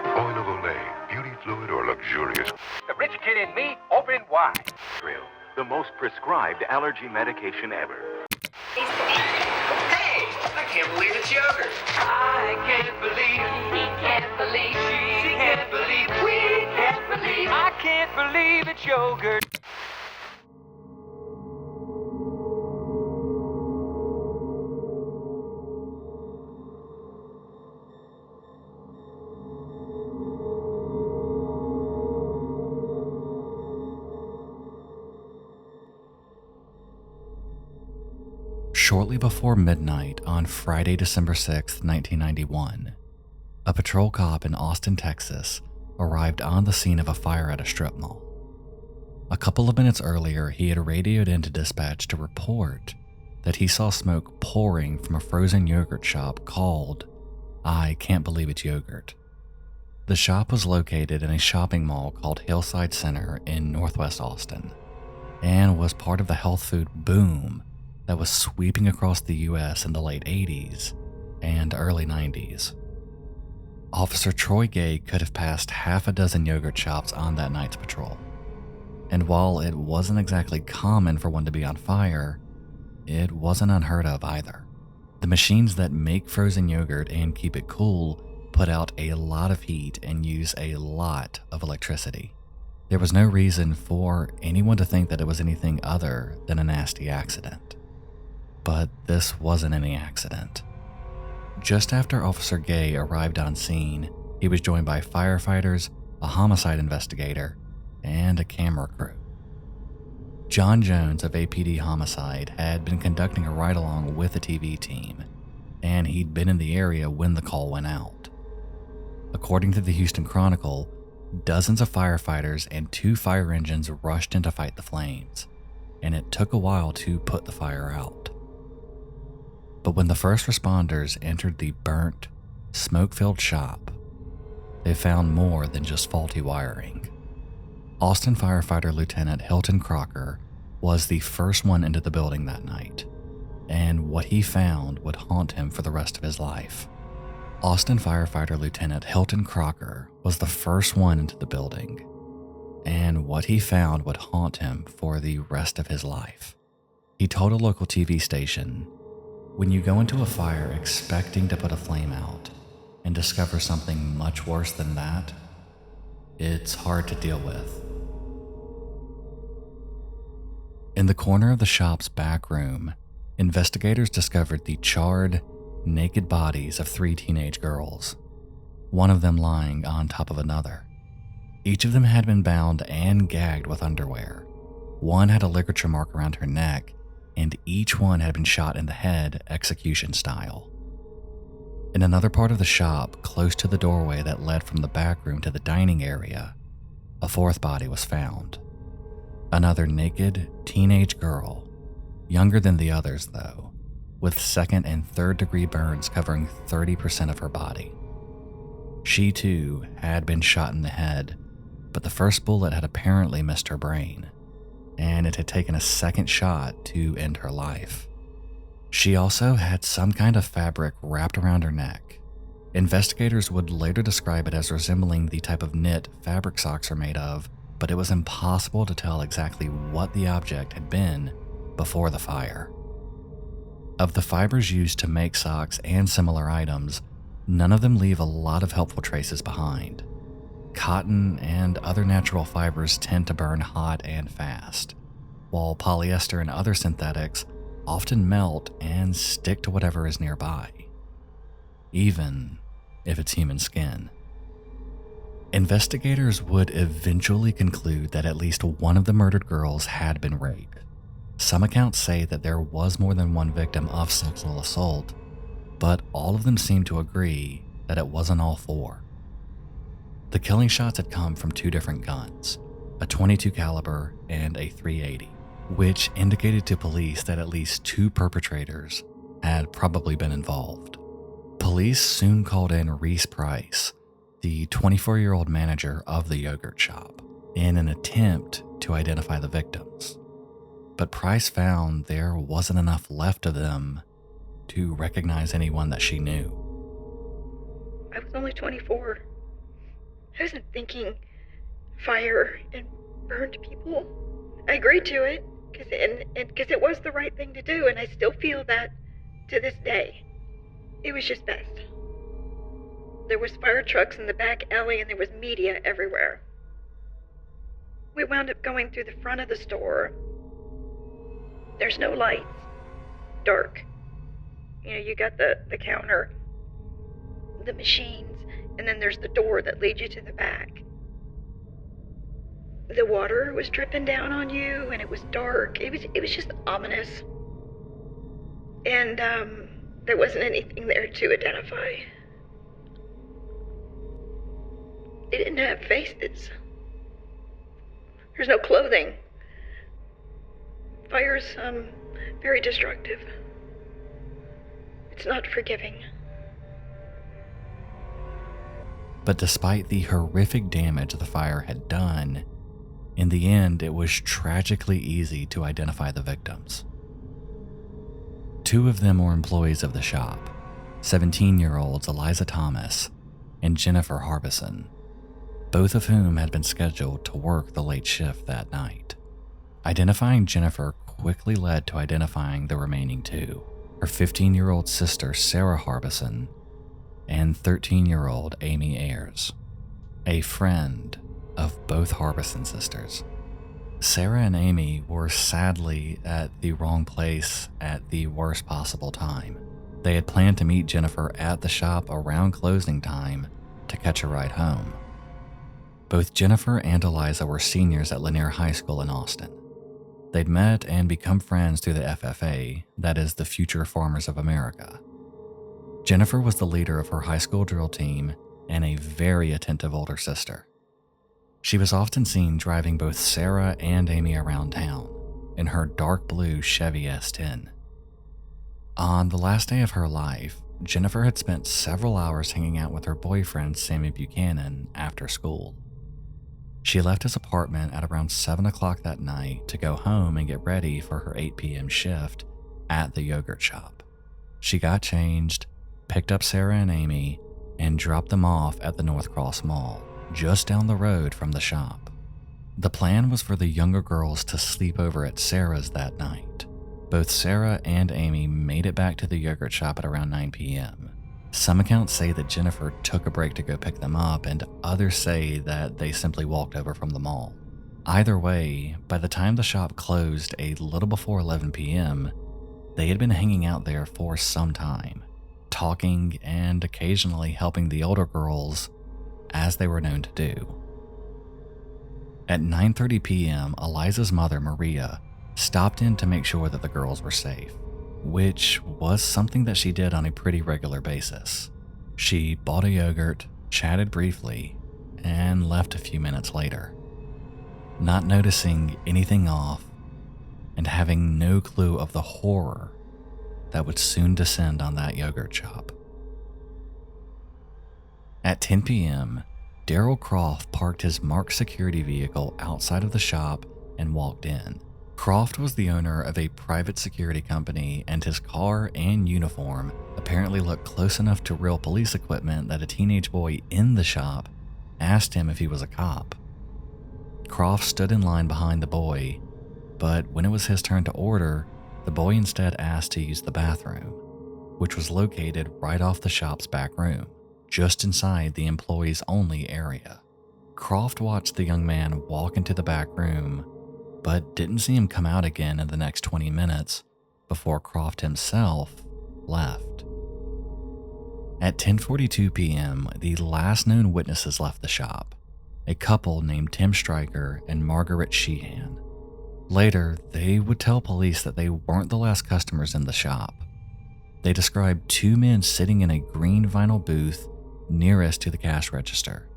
Oil of Olay, beauty fluid or luxurious. The rich kid in me, open wide. Thrill, the most prescribed allergy medication ever. Hey, I can't believe it's yogurt. I can't believe, he can't believe, she can't believe, we can't believe, I can't believe it's yogurt. Shortly before midnight on Friday, December 6, 1991, a patrol cop in Austin, Texas, arrived on the scene of a fire at a strip mall. A couple of minutes earlier, he had radioed into dispatch to report that he saw smoke pouring from a frozen yogurt shop called I Can't Believe It's Yogurt. The shop was located in a shopping mall called Hillside Center in Northwest Austin and was part of the health food boom that was sweeping across the U.S. in the late 80s and early 90s. Officer Troy Gay could have passed half a dozen yogurt shops on that night's patrol. And while it wasn't exactly common for one to be on fire, it wasn't unheard of either. The machines that make frozen yogurt and keep it cool put out a lot of heat and use a lot of electricity. There was no reason for anyone to think that it was anything other than a nasty accident. But this wasn't any accident. Just after Officer Gay arrived on scene, he was joined by firefighters, a homicide investigator, and a camera crew. John Jones of APD Homicide had been conducting a ride-along with the TV team, and he'd been in the area when the call went out. According to the Houston Chronicle, dozens of firefighters and 2 fire engines rushed in to fight the flames, and it took a while to put the fire out. But when the first responders entered the burnt, smoke-filled shop, they found more than just faulty wiring. Austin firefighter Lieutenant Hilton Crocker was the first one into the building that night, and what he found would haunt him for the rest of his life. Austin firefighter Lieutenant Hilton Crocker was the first one into the building, and what he found would haunt him for the rest of his life. He told a local TV station, "When you go into a fire expecting to put a flame out and discover something much worse than that, it's hard to deal with." In the corner of the shop's back room, investigators discovered the charred, naked bodies of 3 teenage girls, one of them lying on top of another. Each of them had been bound and gagged with underwear. One had a ligature mark around her neck, and each one had been shot in the head execution style. In another part of the shop, close to the doorway that led from the back room to the dining area, a 4th body was found. Another naked, teenage girl, younger than the others though, with 2nd and 3rd degree burns covering 30% of her body. She too had been shot in the head, but the first bullet had apparently missed her brain, and it had taken a second shot to end her life. She also had some kind of fabric wrapped around her neck. Investigators would later describe it as resembling the type of knit fabric socks are made of, but it was impossible to tell exactly what the object had been before the fire. Of the fibers used to make socks and similar items, none of them leave a lot of helpful traces behind. Cotton and other natural fibers tend to burn hot and fast, while polyester and other synthetics often melt and stick to whatever is nearby, even if it's human skin. Investigators would eventually conclude that at least one of the murdered girls had been raped. Some accounts say that there was more than one victim of sexual assault, but all of them seem to agree that it wasn't all 4. The killing shots had come from 2 different guns, a .22 caliber and a .380. which indicated to police that at least 2 perpetrators had probably been involved. Police soon called in Reese Price, the 24-year-old manager of the yogurt shop, in an attempt to identify the victims. But Price found there wasn't enough left of them to recognize anyone that she knew. I was only 24. I wasn't thinking fire and burned people. I agreed to it because it was the right thing to do, and I still feel that to this day. It was just best. There was fire trucks in the back alley, and there was media everywhere. We wound up going through the front of the store. There's no lights. Dark. You got the counter, the machines, and then there's the door that leads you to the back. The water was dripping down on you, and it was dark. It was just ominous. And there wasn't anything there to identify. They didn't have faces. There's no clothing. Fire's very destructive. It's not forgiving. But despite the horrific damage the fire had done, in the end it was tragically easy to identify the victims. 2 of them were employees of the shop, 17-year-olds Eliza Thomas and Jennifer Harbison, both of whom had been scheduled to work the late shift that night. Identifying Jennifer quickly led to identifying the remaining 2, her 15-year-old sister Sarah Harbison and 13-year-old Amy Ayers, a friend of both Harbison sisters. Sarah and Amy were sadly at the wrong place at the worst possible time. They had planned to meet Jennifer at the shop around closing time to catch a ride home. Both Jennifer and Eliza were seniors at Lanier High School in Austin. They'd met and become friends through the FFA, that is the Future Farmers of America. Jennifer was the leader of her high school drill team and a very attentive older sister. She was often seen driving both Sarah and Amy around town in her dark blue Chevy S10. On the last day of her life, Jennifer had spent several hours hanging out with her boyfriend Sammy Buchanan after school. She left his apartment at around 7 o'clock that night to go home and get ready for her 8 p.m. shift at the yogurt shop. She got changed, picked up Sarah and Amy, and dropped them off at the North Cross Mall, just down the road from the shop. The plan was for the younger girls to sleep over at Sarah's that night. Both Sarah and Amy made it back to the yogurt shop at around 9 p.m. Some accounts say that Jennifer took a break to go pick them up, and others say that they simply walked over from the mall. Either way, by the time the shop closed a little before 11 p.m., they had been hanging out there for some time, talking and occasionally helping the older girls, as they were known to do. At 9:30 p.m., Eliza's mother, Maria, stopped in to make sure that the girls were safe, which was something that she did on a pretty regular basis. She bought a yogurt, chatted briefly, and left a few minutes later, not noticing anything off and having no clue of the horror that would soon descend on that yogurt shop. At 10 p.m., Daryl Croft parked his marked security vehicle outside of the shop and walked in. Croft was the owner of a private security company, and his car and uniform apparently looked close enough to real police equipment that a teenage boy in the shop asked him if he was a cop. Croft stood in line behind the boy, but when it was his turn to order, the boy instead asked to use the bathroom, which was located right off the shop's back room, just inside the employees-only area. Croft watched the young man walk into the back room, but didn't see him come out again in the next 20 minutes before Croft himself left. At 10:42 p.m., the last known witnesses left the shop, a couple named Tim Stryker and Margaret Sheehan. Later, they would tell police that they weren't the last customers in the shop. They described 2 men sitting in a green vinyl booth nearest to the cash register,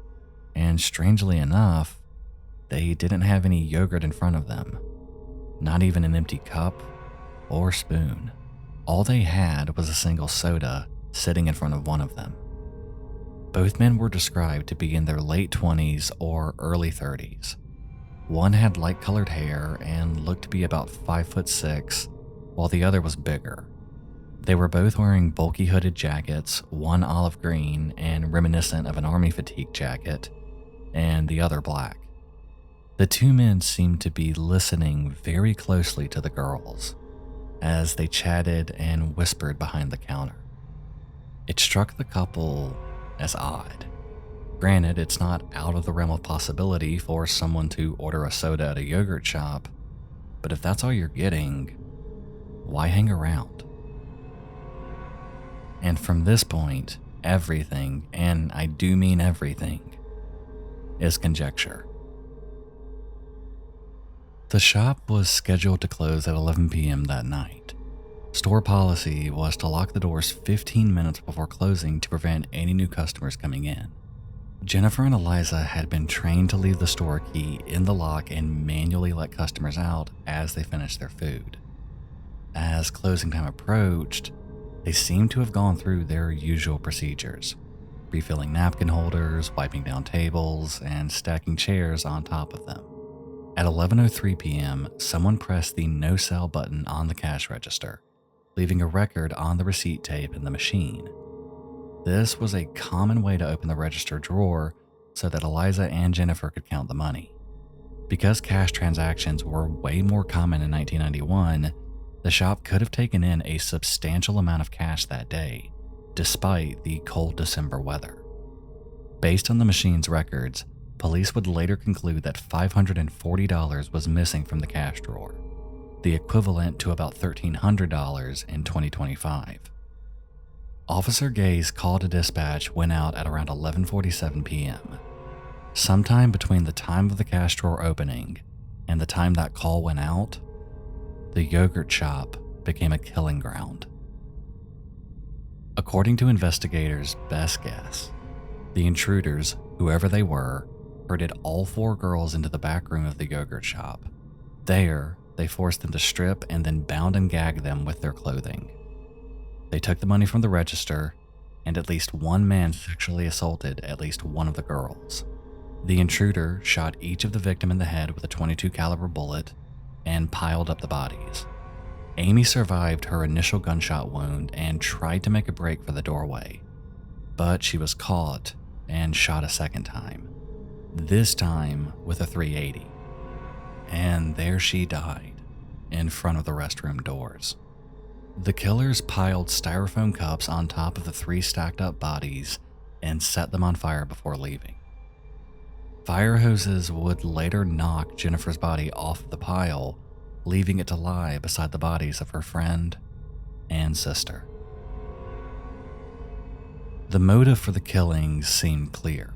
and strangely enough, they didn't have any yogurt in front of them. not even an empty cup or spoon. All they had was a single soda sitting in front of one of them. Both men were described to be in their late 20s or early 30s. One had light-colored hair and looked to be about 5'6", while the other was bigger. They were both wearing bulky hooded jackets, one olive green and reminiscent of an army fatigue jacket, and the other black. The two men seemed to be listening very closely to the girls as they chatted and whispered behind the counter. It struck the couple as odd. Granted, it's not out of the realm of possibility for someone to order a soda at a yogurt shop, but if that's all you're getting, why hang around? And from this point, everything, and I do mean everything, is conjecture. The shop was scheduled to close at 11 p.m. that night. Store policy was to lock the doors 15 minutes before closing to prevent any new customers coming in. Jennifer and Eliza had been trained to leave the store key in the lock and manually let customers out as they finished their food. As closing time approached, they seemed to have gone through their usual procedures, refilling napkin holders, wiping down tables, and stacking chairs on top of them. At 11:03 p.m., someone pressed the no sell button on the cash register, leaving a record on the receipt tape in the machine. This was a common way to open the register drawer so that Eliza and Jennifer could count the money. Because cash transactions were way more common in 1991, the shop could have taken in a substantial amount of cash that day, despite the cold December weather. Based on the machine's records, police would later conclude that $540 was missing from the cash drawer, the equivalent to about $1,300 in 2025. Officer Gay's call to dispatch went out at around 11:47 p.m. Sometime between the time of the cash drawer opening and the time that call went out, the yogurt shop became a killing ground. According to investigators' best guess, the intruders, whoever they were, herded all four girls into the back room of the yogurt shop. There, they forced them to strip and then bound and gagged them with their clothing. They took the money from the register, and at least one man sexually assaulted at least one of the girls. The intruder shot each of the victim in the head with a .22 caliber bullet and piled up the bodies. Amy survived her initial gunshot wound and tried to make a break for the doorway, but she was caught and shot a second time, this time with a .380. And there she died, in front of the restroom doors. The killers piled styrofoam cups on top of the three stacked up bodies and set them on fire before leaving. Fire hoses would later knock Jennifer's body off the pile, leaving it to lie beside the bodies of her friend and sister. The motive for the killings seemed clear.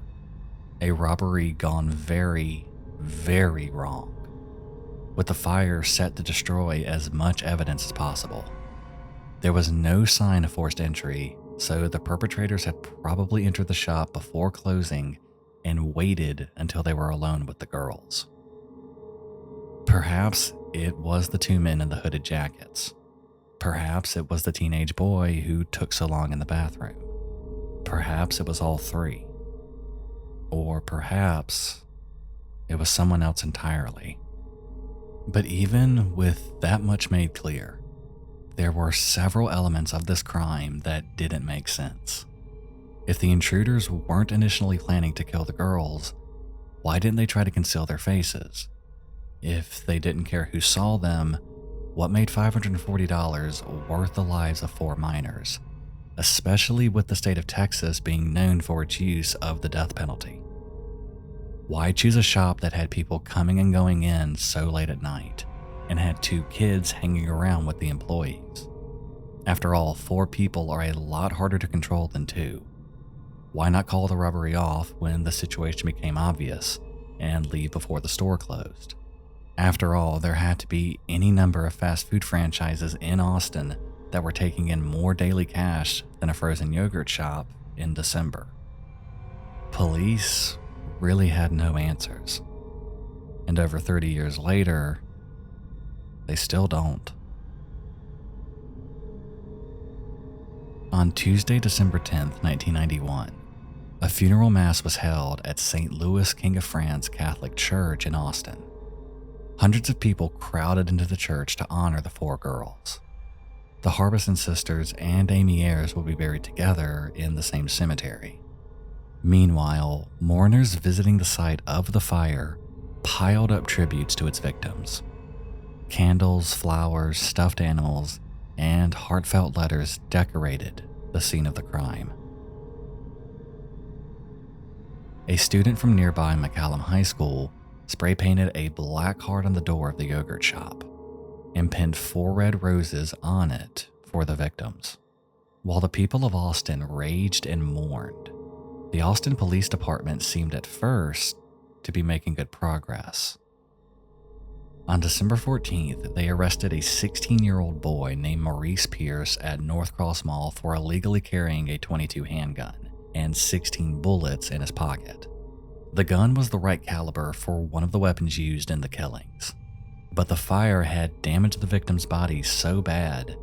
A robbery gone very, very wrong, with the fire set to destroy as much evidence as possible. There was no sign of forced entry, so the perpetrators had probably entered the shop before closing and waited until they were alone with the girls. Perhaps it was the two men in the hooded jackets. Perhaps it was the teenage boy who took so long in the bathroom. Perhaps it was all three. Or perhaps it was someone else entirely. But even with that much made clear, there were several elements of this crime that didn't make sense. If the intruders weren't initially planning to kill the girls, why didn't they try to conceal their faces? If they didn't care who saw them, what made $540 worth the lives of four minors, especially with the state of Texas being known for its use of the death penalty? Why choose a shop that had people coming and going in so late at night and had two kids hanging around with the employees? After all, four people are a lot harder to control than two. Why not call the robbery off when the situation became obvious and leave before the store closed? After all, there had to be any number of fast food franchises in Austin that were taking in more daily cash than a frozen yogurt shop in December. Police really had no answers. And over 30 years later, they still don't. On Tuesday, December 10th, 1991, a funeral mass was held at St. Louis King of France Catholic Church in Austin. Hundreds of people crowded into the church to honor the 4 girls. The Harbison sisters and Amy Ayres will be buried together in the same cemetery. Meanwhile, mourners visiting the site of the fire piled up tributes to its victims. Candles, flowers, stuffed animals, and heartfelt letters decorated the scene of the crime. A student from nearby McCallum High School spray-painted a black heart on the door of the yogurt shop and pinned 4 red roses on it for the victims. While the people of Austin raged and mourned, the Austin Police Department seemed at first to be making good progress. On December 14th, they arrested a 16-year-old boy named Maurice Pierce at North Cross Mall for illegally carrying a .22 handgun and 16 bullets in his pocket. The gun was the right caliber for one of the weapons used in the killings, but the fire had damaged the victim's body so bad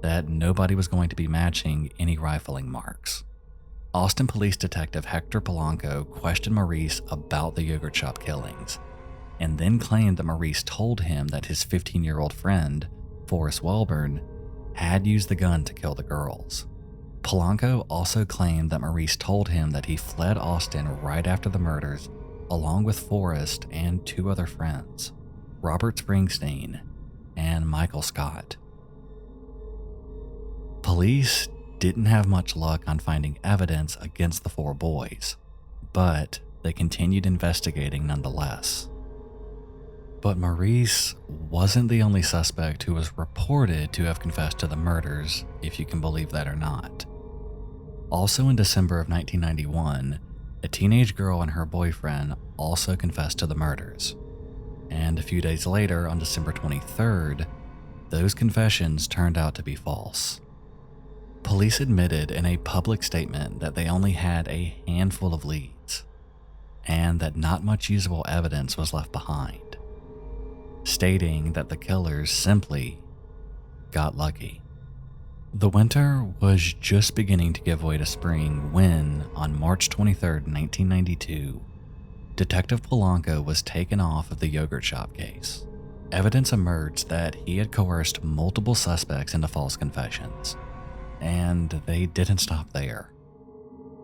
that nobody was going to be matching any rifling marks. Austin Police Detective Hector Polanco questioned Maurice about the yogurt shop killings, and then claimed that Maurice told him that his 15-year-old friend, Forrest Welburn, had used the gun to kill the girls. Polanco also claimed that Maurice told him that he fled Austin right after the murders, along with Forrest and 2 other friends, Robert Springsteen and Michael Scott. Police didn't have much luck on finding evidence against the 4 boys, but they continued investigating nonetheless. But Maurice wasn't the only suspect who was reported to have confessed to the murders, if you can believe that or not. Also in December of 1991, a teenage girl and her boyfriend also confessed to the murders. And a few days later, on December 23rd, those confessions turned out to be false. Police admitted in a public statement that they only had a handful of leads, and that not much usable evidence was left behind, stating that the killers simply got lucky. The winter was just beginning to give way to spring when, on March 23, 1992, Detective Polanco was taken off of the yogurt shop case. Evidence emerged that he had coerced multiple suspects into false confessions, and they didn't stop there.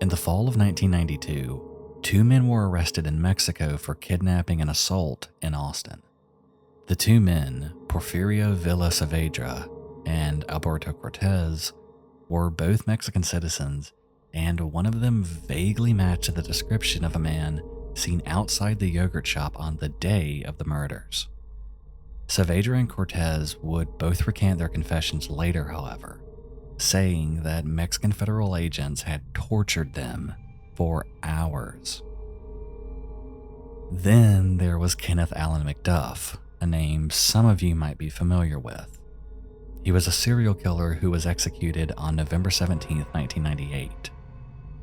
In the fall of 1992, 2 men were arrested in Mexico for kidnapping and assault in Austin. The 2 men, Porfirio Villa Saavedra and Alberto Cortez, were both Mexican citizens, and one of them vaguely matched the description of a man seen outside the yogurt shop on the day of the murders. Saavedra and Cortez would both recant their confessions later, however, saying that Mexican federal agents had tortured them for hours. Then there was Kenneth Allen McDuff, a name some of you might be familiar with. He was a serial killer who was executed on November 17, 1998.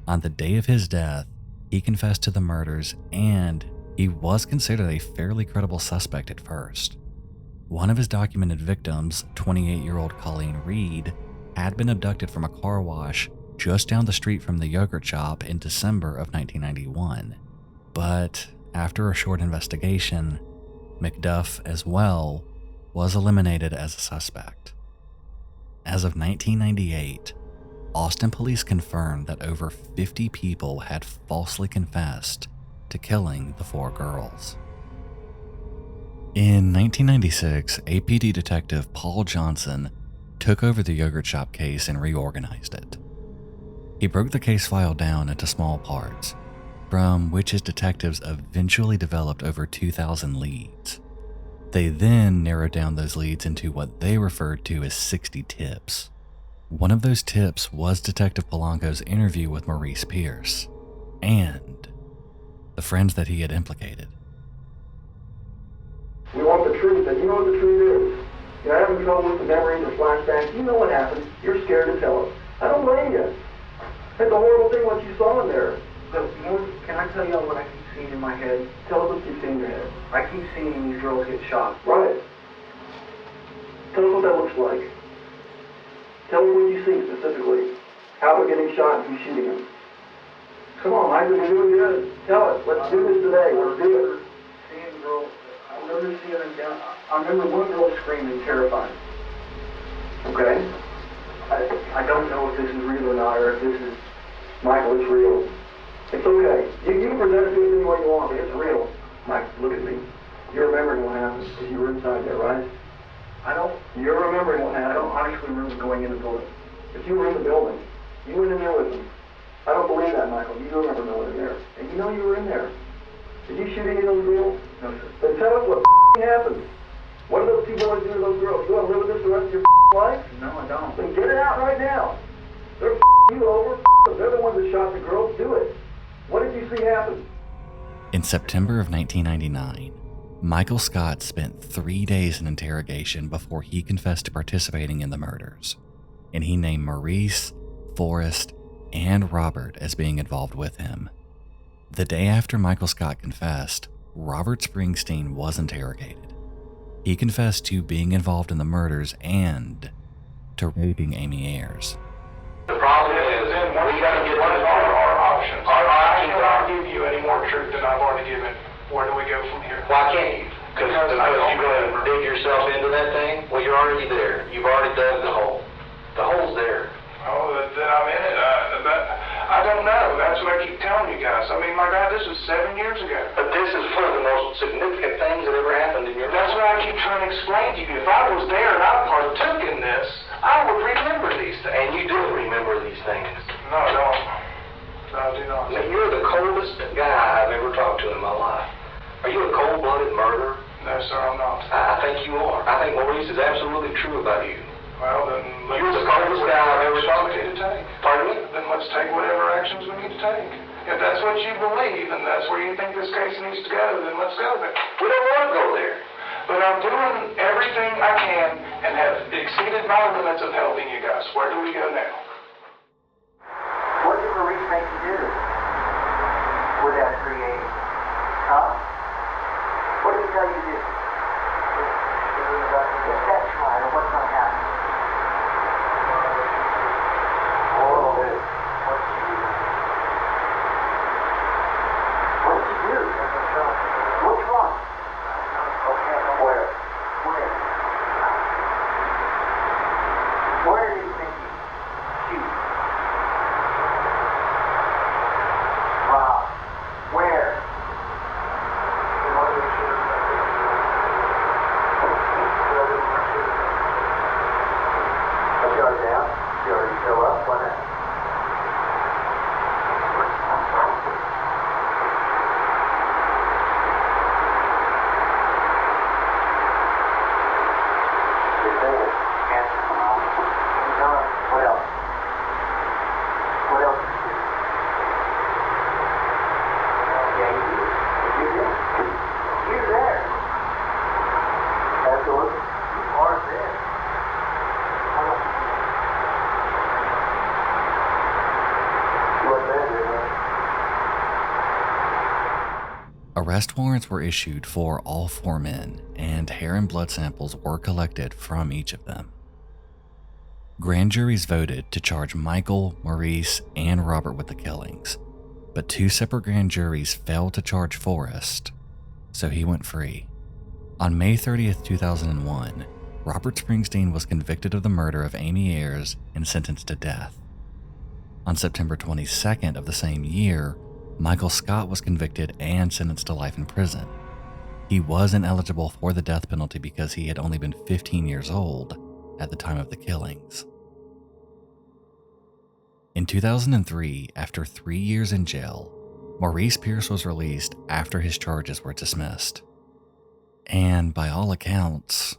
On the day of his death, he confessed to the murders, and he was considered a fairly credible suspect at first. One of his documented victims, 28-year-old Colleen Reed, had been abducted from a car wash just down the street from the yogurt shop in December of 1991. But after a short investigation, McDuff as well was eliminated as a suspect. As of 1998, Austin police confirmed that over 50 people had falsely confessed to killing the 4 girls. In 1996, APD detective Paul Johnson took over the yogurt shop case and reorganized it. He broke the case file down into small parts, from which his detectives eventually developed over 2,000 leads. They then narrowed down those leads into what they referred to as 60 tips. One of those tips was Detective Polanco's interview with Maurice Pierce and the friends that he had implicated. We want the truth, and you know what the truth is. You're having trouble with the memories or flashbacks. You know what happened. You're scared to tell us. I don't blame you. It's a horrible thing what you saw in there. Look, you know, can I tell you what I keep seeing in my head? Tell us what you see in your head. I keep seeing these girls get shot. Right. Tell us what that looks like. Tell us what you see specifically. How they're getting shot and who's shooting them. Come on, Michael, you're doing good. Tell us. Let's do this today. Let's do it. Seeing girls, I remember seeing them down. I remember one girl screaming, terrified. Okay? I don't know if this is real or not, or if this is... Michael, it's real. It's okay. You can present it to us any way you want, but it's real. Mike, look at me. You're remembering what happened because you were inside there, right? You're remembering what I happened. don't honestly remember going in the building. If you were in the building, you went in there with them. I don't believe that, Michael. You do remember going in there. And you know you were in there. Did you shoot any of those girls? No, sir. Then tell us what happened. What did those two boys do to those girls? You want to live with this the rest of your life? No, I don't. Then get it out right now. They're you over. They're the ones that shot the girls. Do it. What did you see happen? In September of 1999, Michael Scott spent 3 days in interrogation before he confessed to participating in the murders, and he named Maurice, Forrest, and Robert as being involved with him. The day after Michael Scott confessed, Robert Springsteen was interrogated. He confessed to being involved in the murders and to raping Amy Ayers. The problem is, we got to get what are our options. I cannot give you any more truth than I've already given. Where do we go from here? Why can't you? Because you're going to dig yourself into that thing? Well, you're already there. You've already dug the hole. The hole's there. Oh, that I'm in it. I don't know. That's what I keep telling you guys. I mean, my God, this was 7 years ago. But this is one of the most significant things that ever happened in your life. That's what I keep trying to explain to you. If I was there and I partook in this, I would remember these things. And you do remember these things. No, I don't. No, I do not. Now, you're the coldest guy I've ever talked to in my life. Are you a cold-blooded murderer? No, sir, I'm not. I think you are. I think Maurice is absolutely true about you. Well, then You're the coldest guy I've ever talked to. Pardon me? Then let's take whatever actions we need to take. If that's what you believe and that's where you think this case needs to go, then let's go there. We don't want to go there. But I'm doing everything I can and have exceeded my limits of helping you guys. Where do we go now? What did Maurice make you do with that creating? Huh? What did he tell you to do? If that's right, or what's going to happen? What did you do? Which one? Okay, where? Where did he think you shoot? Wow. Where? You already show up? What happened? You're dead. Cancer. What else? What else did you do? Yeah, you did. You did? You're there. Absolutely. You are there. Arrest warrants were issued for all 4 men, and hair and blood samples were collected from each of them. Grand juries voted to charge Michael, Maurice, and Robert with the killings, but 2 separate grand juries failed to charge Forrest, so he went free. On May 30th, 2001, Robert Springsteen was convicted of the murder of Amy Ayers and sentenced to death. On September 22nd of the same year, Michael Scott was convicted and sentenced to life in prison. He was ineligible for the death penalty because he had only been 15 years old at the time of the killings. In 2003, after 3 years in jail, Maurice Pierce was released after his charges were dismissed. And by all accounts,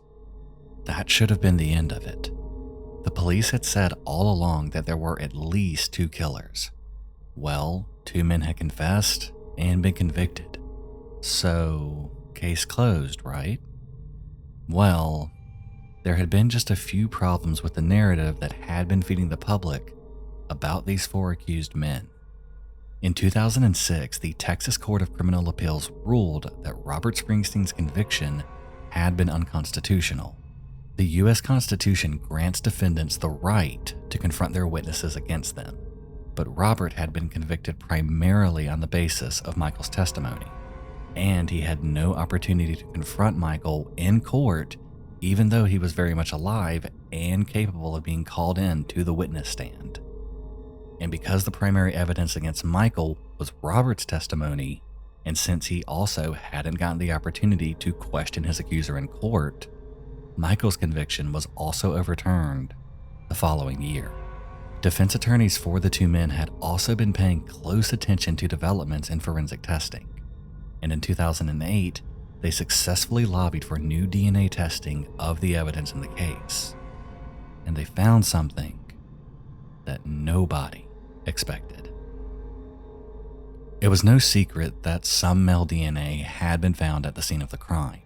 that should have been the end of it. The police had said all along that there were at least 2 killers. Well, 2 men had confessed and been convicted. So, case closed, right? Well, there had been just a few problems with the narrative that had been feeding the public about these 4 accused men. In 2006, the Texas Court of Criminal Appeals ruled that Robert Springsteen's conviction had been unconstitutional. The U.S. Constitution grants defendants the right to confront their witnesses against them, but Robert had been convicted primarily on the basis of Michael's testimony, and he had no opportunity to confront Michael in court, even though he was very much alive and capable of being called in to the witness stand. And because the primary evidence against Michael was Robert's testimony, and since he also hadn't gotten the opportunity to question his accuser in court, Michael's conviction was also overturned the following year. Defense attorneys for the two men had also been paying close attention to developments in forensic testing, and in 2008, they successfully lobbied for new DNA testing of the evidence in the case. And they found something that nobody expected. It was no secret that some male DNA had been found at the scene of the crime,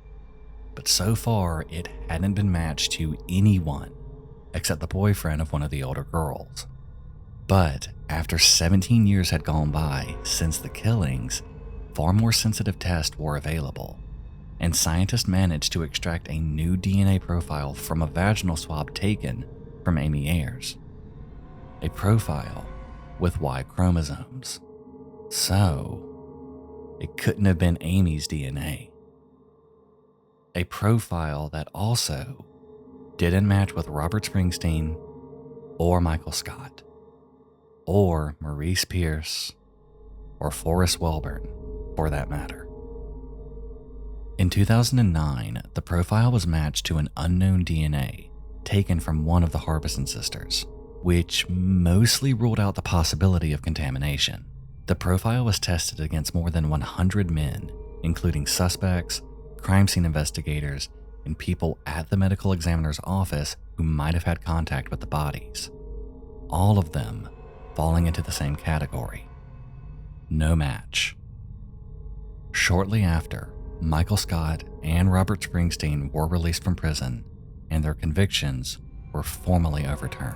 but so far it hadn't been matched to anyone except the boyfriend of one of the older girls. But after 17 years had gone by since the killings, far more sensitive tests were available, and scientists managed to extract a new DNA profile from a vaginal swab taken from Amy Ayers. A profile with Y chromosomes. So, it couldn't have been Amy's DNA. A profile that also didn't match with Robert Springsteen or Michael Scott, or Maurice Pierce, or Forrest Welborn, for that matter. In 2009, the profile was matched to an unknown DNA taken from one of the Harbison sisters, which mostly ruled out the possibility of contamination. The profile was tested against more than 100 men, including suspects, crime scene investigators, and people at the medical examiner's office who might have had contact with the bodies. All of them falling into the same category. No match. Shortly after, Michael Scott and Robert Springsteen were released from prison, and their convictions were formally overturned.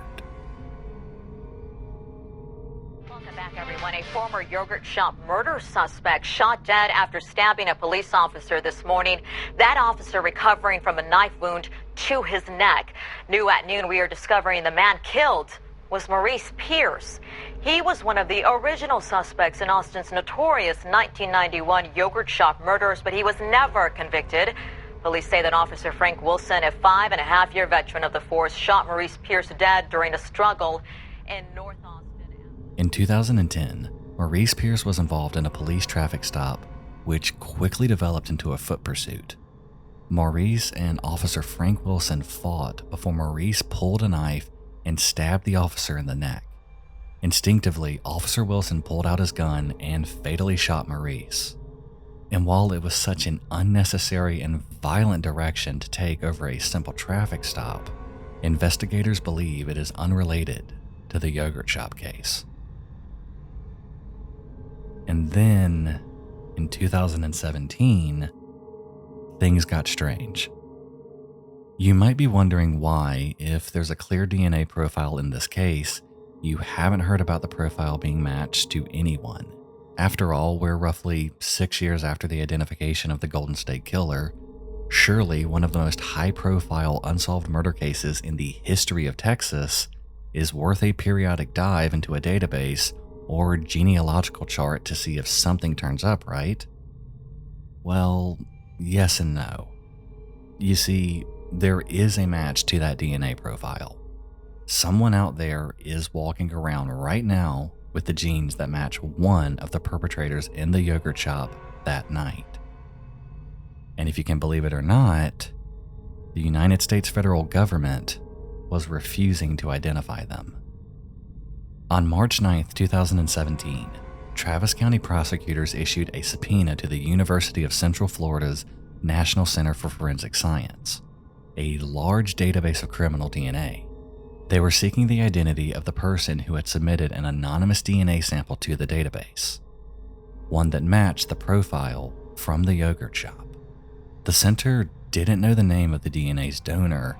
Welcome back, everyone. A former yogurt shop murder suspect shot dead after stabbing a police officer this morning. That officer recovering from a knife wound to his neck. New at noon, we are discovering the man killed was Maurice Pierce. He was one of the original suspects in Austin's notorious 1991 yogurt shop murders, but he was never convicted. Police say that Officer Frank Wilson, a 5.5-year veteran of the force, shot Maurice Pierce dead during a struggle in North Austin. In 2010, Maurice Pierce was involved in a police traffic stop, which quickly developed into a foot pursuit. Maurice and Officer Frank Wilson fought before Maurice pulled a knife and stabbed the officer in the neck. Instinctively, Officer Wilson pulled out his gun and fatally shot Maurice. And while it was such an unnecessary and violent direction to take over a simple traffic stop, investigators believe it is unrelated to the yogurt shop case. And then, in 2017, things got strange. You might be wondering why, if there's a clear DNA profile in this case, you haven't heard about the profile being matched to anyone. After all, we're roughly 6 years after the identification of the Golden State Killer. Surely one of the most high-profile unsolved murder cases in the history of Texas is worth a periodic dive into a database or genealogical chart to see if something turns up, right? Well, yes and no. You see, there is a match to that DNA profile. Someone out there is walking around right now with the genes that match one of the perpetrators in the yogurt shop that night. And if you can believe it or not, the United States federal government was refusing to identify them. On March 9, 2017, Travis County prosecutors issued a subpoena to the University of Central Florida's National Center for Forensic Science, a large database of criminal DNA. They were seeking the identity of the person who had submitted an anonymous DNA sample to the database, one that matched the profile from the yogurt shop. The center didn't know the name of the DNA's donor,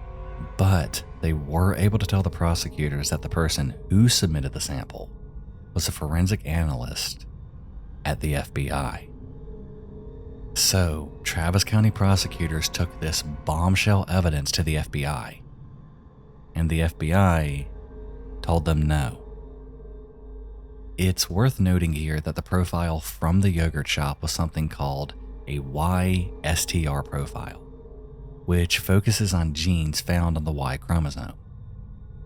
but they were able to tell the prosecutors that the person who submitted the sample was a forensic analyst at the FBI. So, Travis County prosecutors took this bombshell evidence to the FBI. And the FBI told them no. It's worth noting here that the profile from the yogurt shop was something called a YSTR profile, which focuses on genes found on the Y chromosome.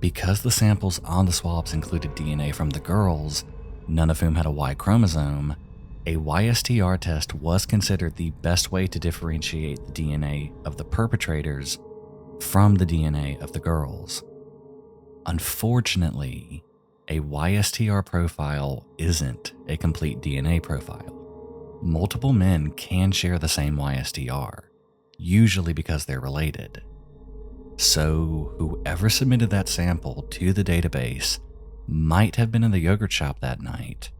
Because the samples on the swabs included DNA from the girls, none of whom had a Y chromosome, a YSTR test was considered the best way to differentiate the DNA of the perpetrators from the DNA of the girls. Unfortunately, a YSTR profile isn't a complete DNA profile. Multiple men can share the same YSTR, usually because they're related. So whoever submitted that sample to the database might have been in the yogurt shop that night,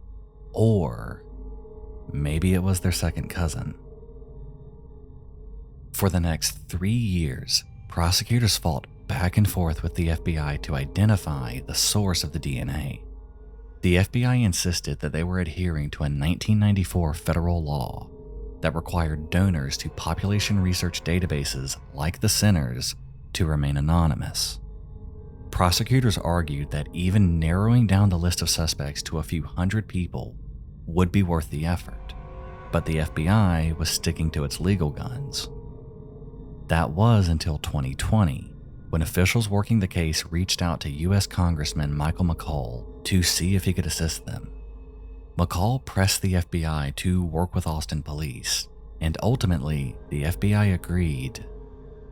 or maybe it was their second cousin. For the next 3 years, prosecutors fought back and forth with the FBI to identify the source of the DNA. The FBI insisted that they were adhering to a 1994 federal law that required donors to population research databases like the Center's to remain anonymous. Prosecutors argued that even narrowing down the list of suspects to a few hundred people would be worth the effort, but the FBI was sticking to its legal guns. That was until 2020, when officials working the case reached out to U.S. Congressman Michael McCall to see if he could assist them. McCall pressed the FBI to work with Austin police, and ultimately the FBI agreed,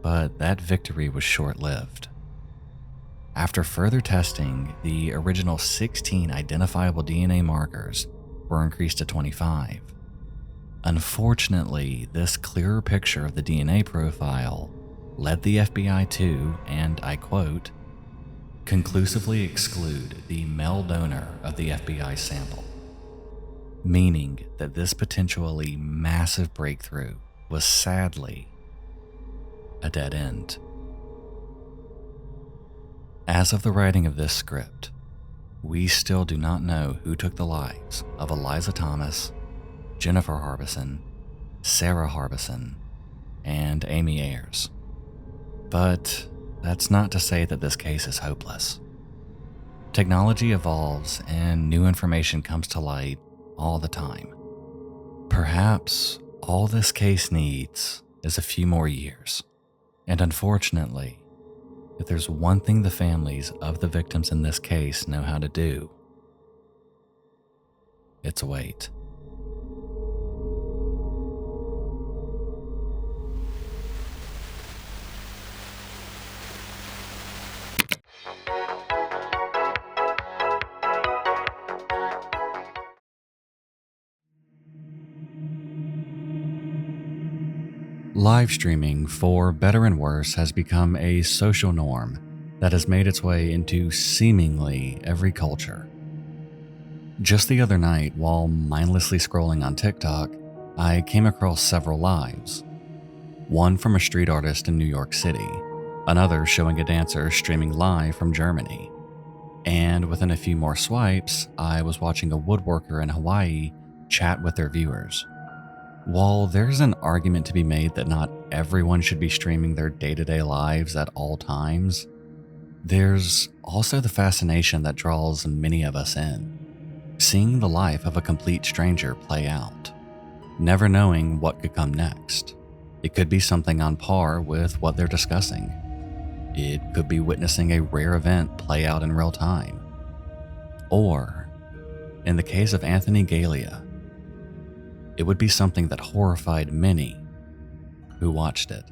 but that victory was short-lived. After further testing, the original 16 identifiable DNA markers were increased to 25. Unfortunately, this clearer picture of the DNA profile led the FBI to, and I quote, conclusively exclude the male donor of the FBI sample, meaning that this potentially massive breakthrough was sadly a dead end. As of the writing of this script, we still do not know who took the lives of Eliza Thomas, Jennifer Harbison, Sarah Harbison, and Amy Ayers. But that's not to say that this case is hopeless. Technology evolves and new information comes to light all the time. Perhaps all this case needs is a few more years. And unfortunately, if there's one thing the families of the victims in this case know how to do, it's wait. Live streaming, for better and worse, has become a social norm that has made its way into seemingly every culture. Just the other night, while mindlessly scrolling on TikTok, I came across several lives. One from a street artist in New York City, another showing a dancer streaming live from Germany, and within a few more swipes, I was watching a woodworker in Hawaii chat with their viewers. While there's an argument to be made that not everyone should be streaming their day-to-day lives at all times, there's also the fascination that draws many of us in, seeing the life of a complete stranger play out, never knowing what could come next. It could be something on par with what they're discussing. It could be witnessing a rare event play out in real time. Or, in the case of Anthony Gelia, it would be something that horrified many who watched it.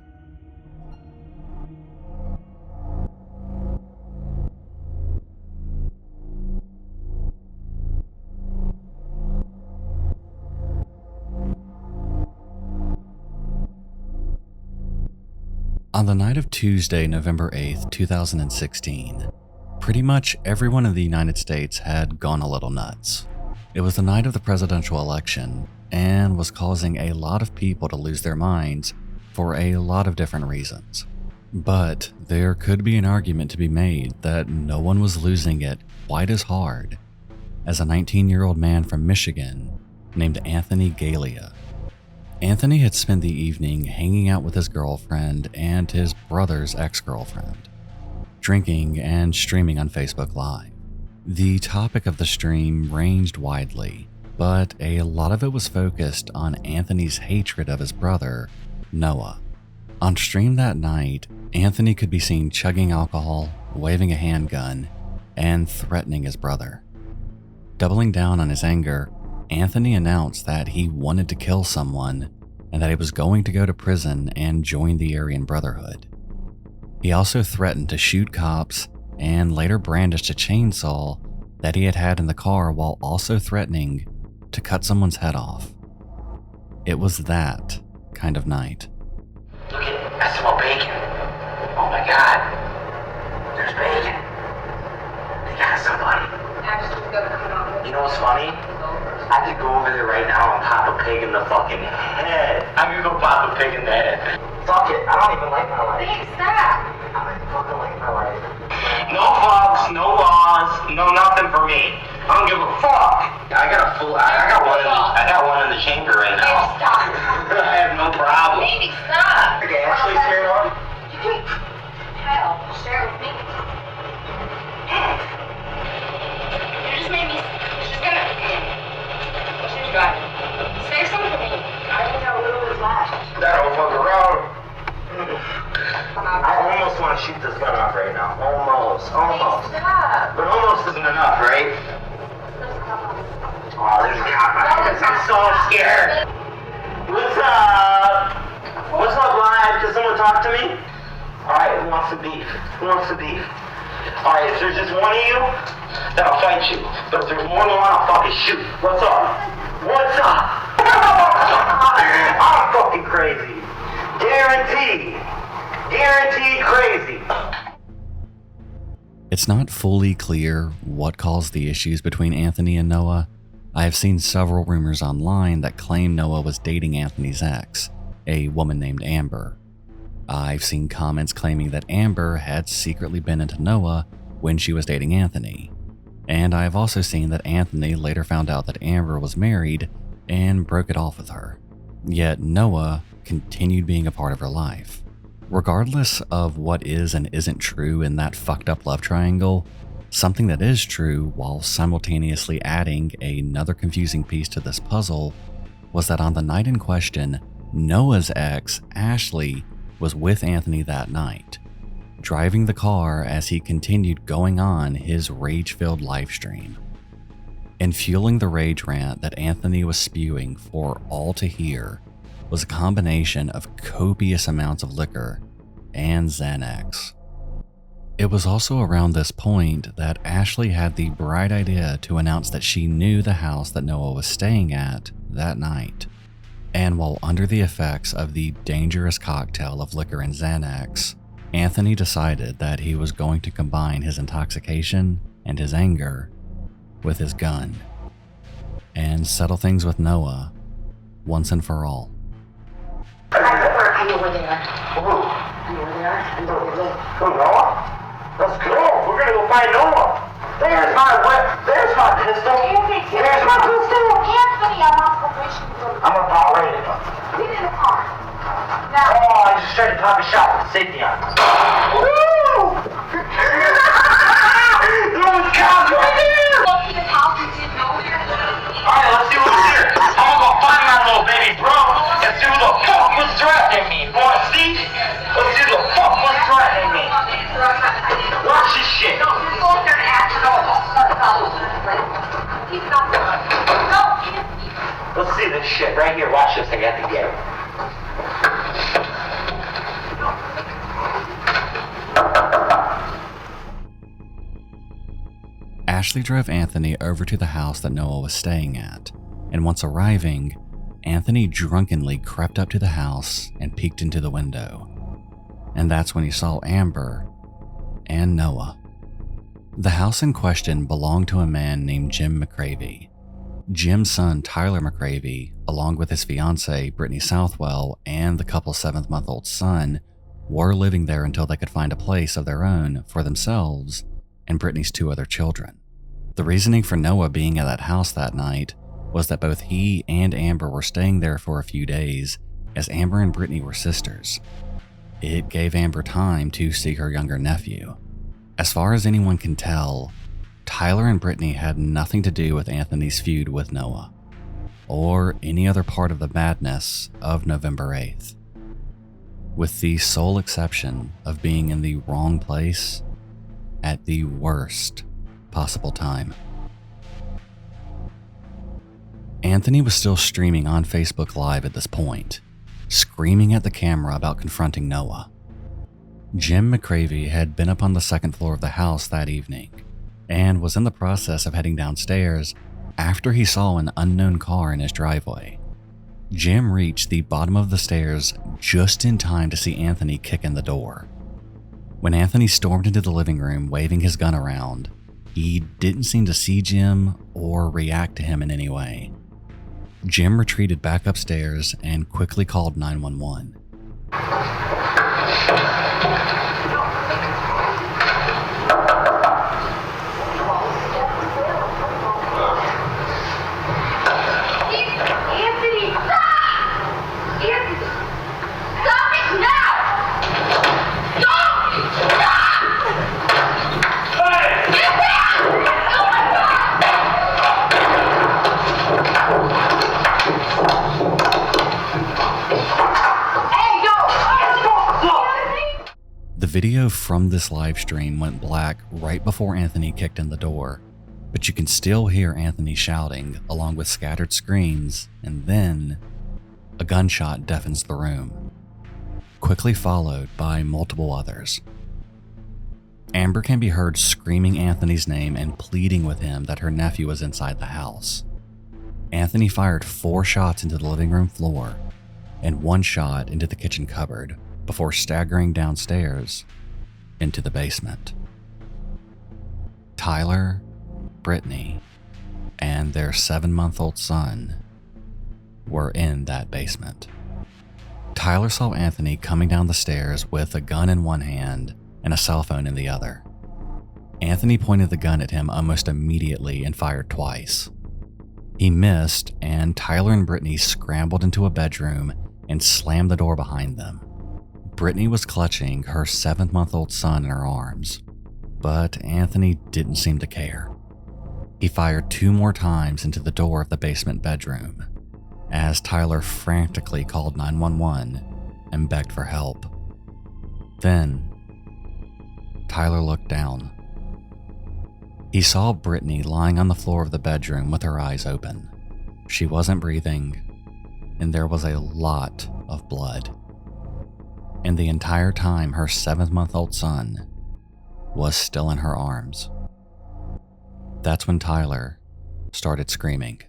On the night of Tuesday, November 8th, 2016, pretty much everyone in the United States had gone a little nuts. It was the night of the presidential election and was causing a lot of people to lose their minds for a lot of different reasons. But there could be an argument to be made that no one was losing it quite as hard as a 19-year-old man from Michigan named Anthony Gelia. Anthony had spent the evening hanging out with his girlfriend and his brother's ex-girlfriend, drinking and streaming on Facebook Live. The topic of the stream ranged widely, but a lot of it was focused on Anthony's hatred of his brother, Noah. On stream that night, Anthony could be seen chugging alcohol, waving a handgun, and threatening his brother. Doubling down on his anger, Anthony announced that he wanted to kill someone and that he was going to go to prison and join the Aryan Brotherhood. He also threatened to shoot cops and later brandished a chainsaw that he had in the car while also threatening to cut someone's head off. It was that kind of night. Look at, I smell bacon. Oh my God. There's bacon. They got somebody. You know what's funny? I could go over there right now and pop a pig in the fucking head. I'm gonna go pop a pig in the head. Fuck it, I don't even like my life. Hey, stop! I don't even fucking like my life. No fucks, no laws, no nothing for me. I don't give a fuck. I got one in the chamber right now. Baby, stop. I have no problem. Baby, stop. Okay, Ashley, share it on. Hell, share it with me. You just made me. She's gonna. She's got. Say something to me. I think how little is left. That don't fuck around. I almost want to shoot this gun off right now. Almost. Stop. But almost isn't enough, right? Oh, there's a cop. I'm so scared. What's up? What's up, live? Can someone talk to me? Alright, who wants the beef? Alright, if there's just one of you, then I'll fight you. But if there's more than one, I'll fucking shoot. What's up? I'm fucking crazy. Guaranteed crazy. It's not fully clear what caused the issues between Anthony and Noah. I have seen several rumors online that claim Noah was dating Anthony's ex, a woman named Amber. I've seen comments claiming that Amber had secretly been into Noah when she was dating Anthony. And I've also seen that Anthony later found out that Amber was married and broke it off with her. Yet Noah continued being a part of her life. Regardless of what is and isn't true in that fucked up love triangle, something that is true while simultaneously adding another confusing piece to this puzzle was that on the night in question, Noah's ex, Ashley, was with Anthony that night, driving the car as he continued going on his rage-filled live stream. And fueling the rage rant that Anthony was spewing for all to hear was a combination of copious amounts of liquor and Xanax. It was also around this point that Ashley had the bright idea to announce that she knew the house that Noah was staying at that night. And while under the effects of the dangerous cocktail of liquor and Xanax, Anthony decided that he was going to combine his intoxication and his anger with his gun and settle things with Noah once and for all. I know where they are. Who? I know where they are. I know where they live. Who, Noah? Let's go. We're gonna go find Noah. There's my pistol. Where's my pistol? Anthony, I'm on probation. I'm gonna pop right in. Get in the car. Now. Oh, I just tried to pop a shot with the safety on. Woo! There was cops right there! Go to the house and didn't know where. Alright, let's see what's here. I'm gonna go find my little baby bro and see who the fuck was threatening me. Wanna see? Let's see who the fuck was threatening me. Watch this shit. No, you're going there to act normal. Keep it up. No, Let's see this shit right here. Watch this. I got to get it. Ashley drove Anthony over to the house that Noah was staying at, and once arriving, Anthony drunkenly crept up to the house and peeked into the window. And that's when he saw Amber and Noah. The house in question belonged to a man named Jim McCravey. Jim's son, Tyler McCravey, along with his fiancée, Brittany Southwell, and the couple's 7-month-old son, were living there until they could find a place of their own for themselves and Brittany's 2 other children. The reasoning for Noah being at that house that night was that both he and Amber were staying there for a few days, as Amber and Brittany were sisters. It gave Amber time to see her younger nephew. As far as anyone can tell, Tyler and Brittany had nothing to do with Anthony's feud with Noah, or any other part of the madness of November 8th, with the sole exception of being in the wrong place at the worst possible time. Anthony was still streaming on Facebook Live at this point, screaming at the camera about confronting Noah. Jim McCravey had been up on the second floor of the house that evening and was in the process of heading downstairs after he saw an unknown car in his driveway. Jim reached the bottom of the stairs just in time to see Anthony kick in the door. When Anthony stormed into the living room waving his gun around, he didn't seem to see Jim or react to him in any way. Jim retreated back upstairs and quickly called 911. The video from this live stream went black right before Anthony kicked in the door, but you can still hear Anthony shouting along with scattered screams, and then a gunshot deafens the room, quickly followed by multiple others. Amber can be heard screaming Anthony's name and pleading with him that her nephew was inside the house. Anthony fired 4 shots into the living room floor and 1 shot into the kitchen cupboard before staggering downstairs into the basement. Tyler, Brittany, and their 7-month-old son were in that basement. Tyler saw Anthony coming down the stairs with a gun in one hand and a cell phone in the other. Anthony pointed the gun at him almost immediately and fired twice. He missed, and Tyler and Brittany scrambled into a bedroom and slammed the door behind them. Brittany was clutching her 7-month-old son in her arms, but Anthony didn't seem to care. He fired 2 more times into the door of the basement bedroom, as Tyler frantically called 911 and begged for help. Then, Tyler looked down. He saw Brittany lying on the floor of the bedroom with her eyes open. She wasn't breathing, and there was a lot of blood. And the entire time, her 7-month-old son was still in her arms. That's when Tyler started screaming.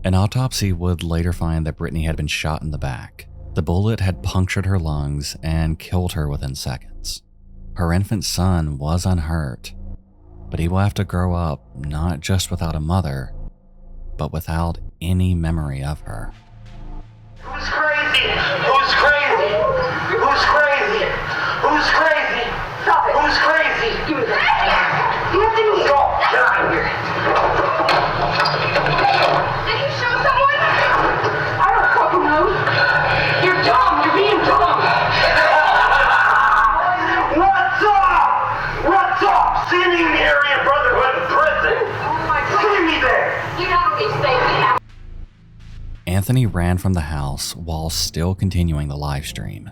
An autopsy would later find that Brittany had been shot in the back. The bullet had punctured her lungs and killed her within seconds. Her infant son was unhurt, but he will have to grow up not just without a mother, but without any memory of her. Who's crazy? Who's crazy? Who's crazy? Who's crazy? Stop it. Who's crazy? Give me that. Anthony! Go! Get out of here! Did you shoot someone? I don't fucking know. You're dumb. You're being dumb. What's up? What's up? See me in the area brotherhood in prison. Oh my God. See me there. You know what they say we have. Anthony ran from the house while still continuing the live stream.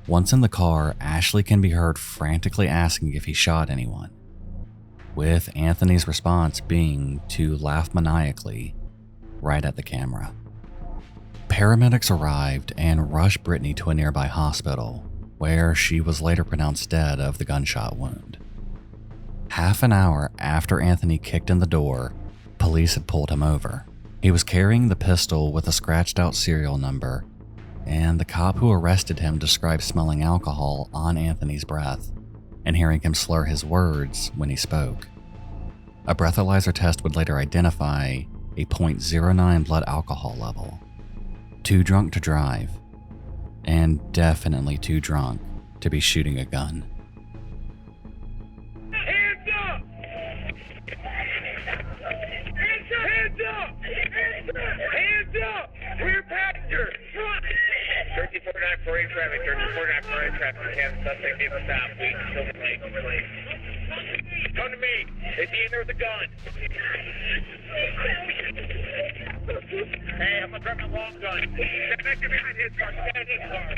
Once in the car, Ashley can be heard frantically asking if he shot anyone, with Anthony's response being to laugh maniacally right at the camera. Paramedics arrived and rushed Brittany to a nearby hospital, where she was later pronounced dead of the gunshot wound. Half an hour after Anthony kicked in the door, police had pulled him over. He was carrying the pistol with a scratched out serial number, and the cop who arrested him described smelling alcohol on Anthony's breath and hearing him slur his words when he spoke. A breathalyzer test would later identify a .09 blood alcohol level. Too drunk to drive, and definitely too drunk to be shooting a gun. Hands up! Hands up! Hands up! traffic. There's a 49 murder traffic. We have a suspect in the south. We Silver Lake. Come to me. They see in there with a gun. Hey, I'm gonna grab my long gun. Stand back behind his car. Stand in his car.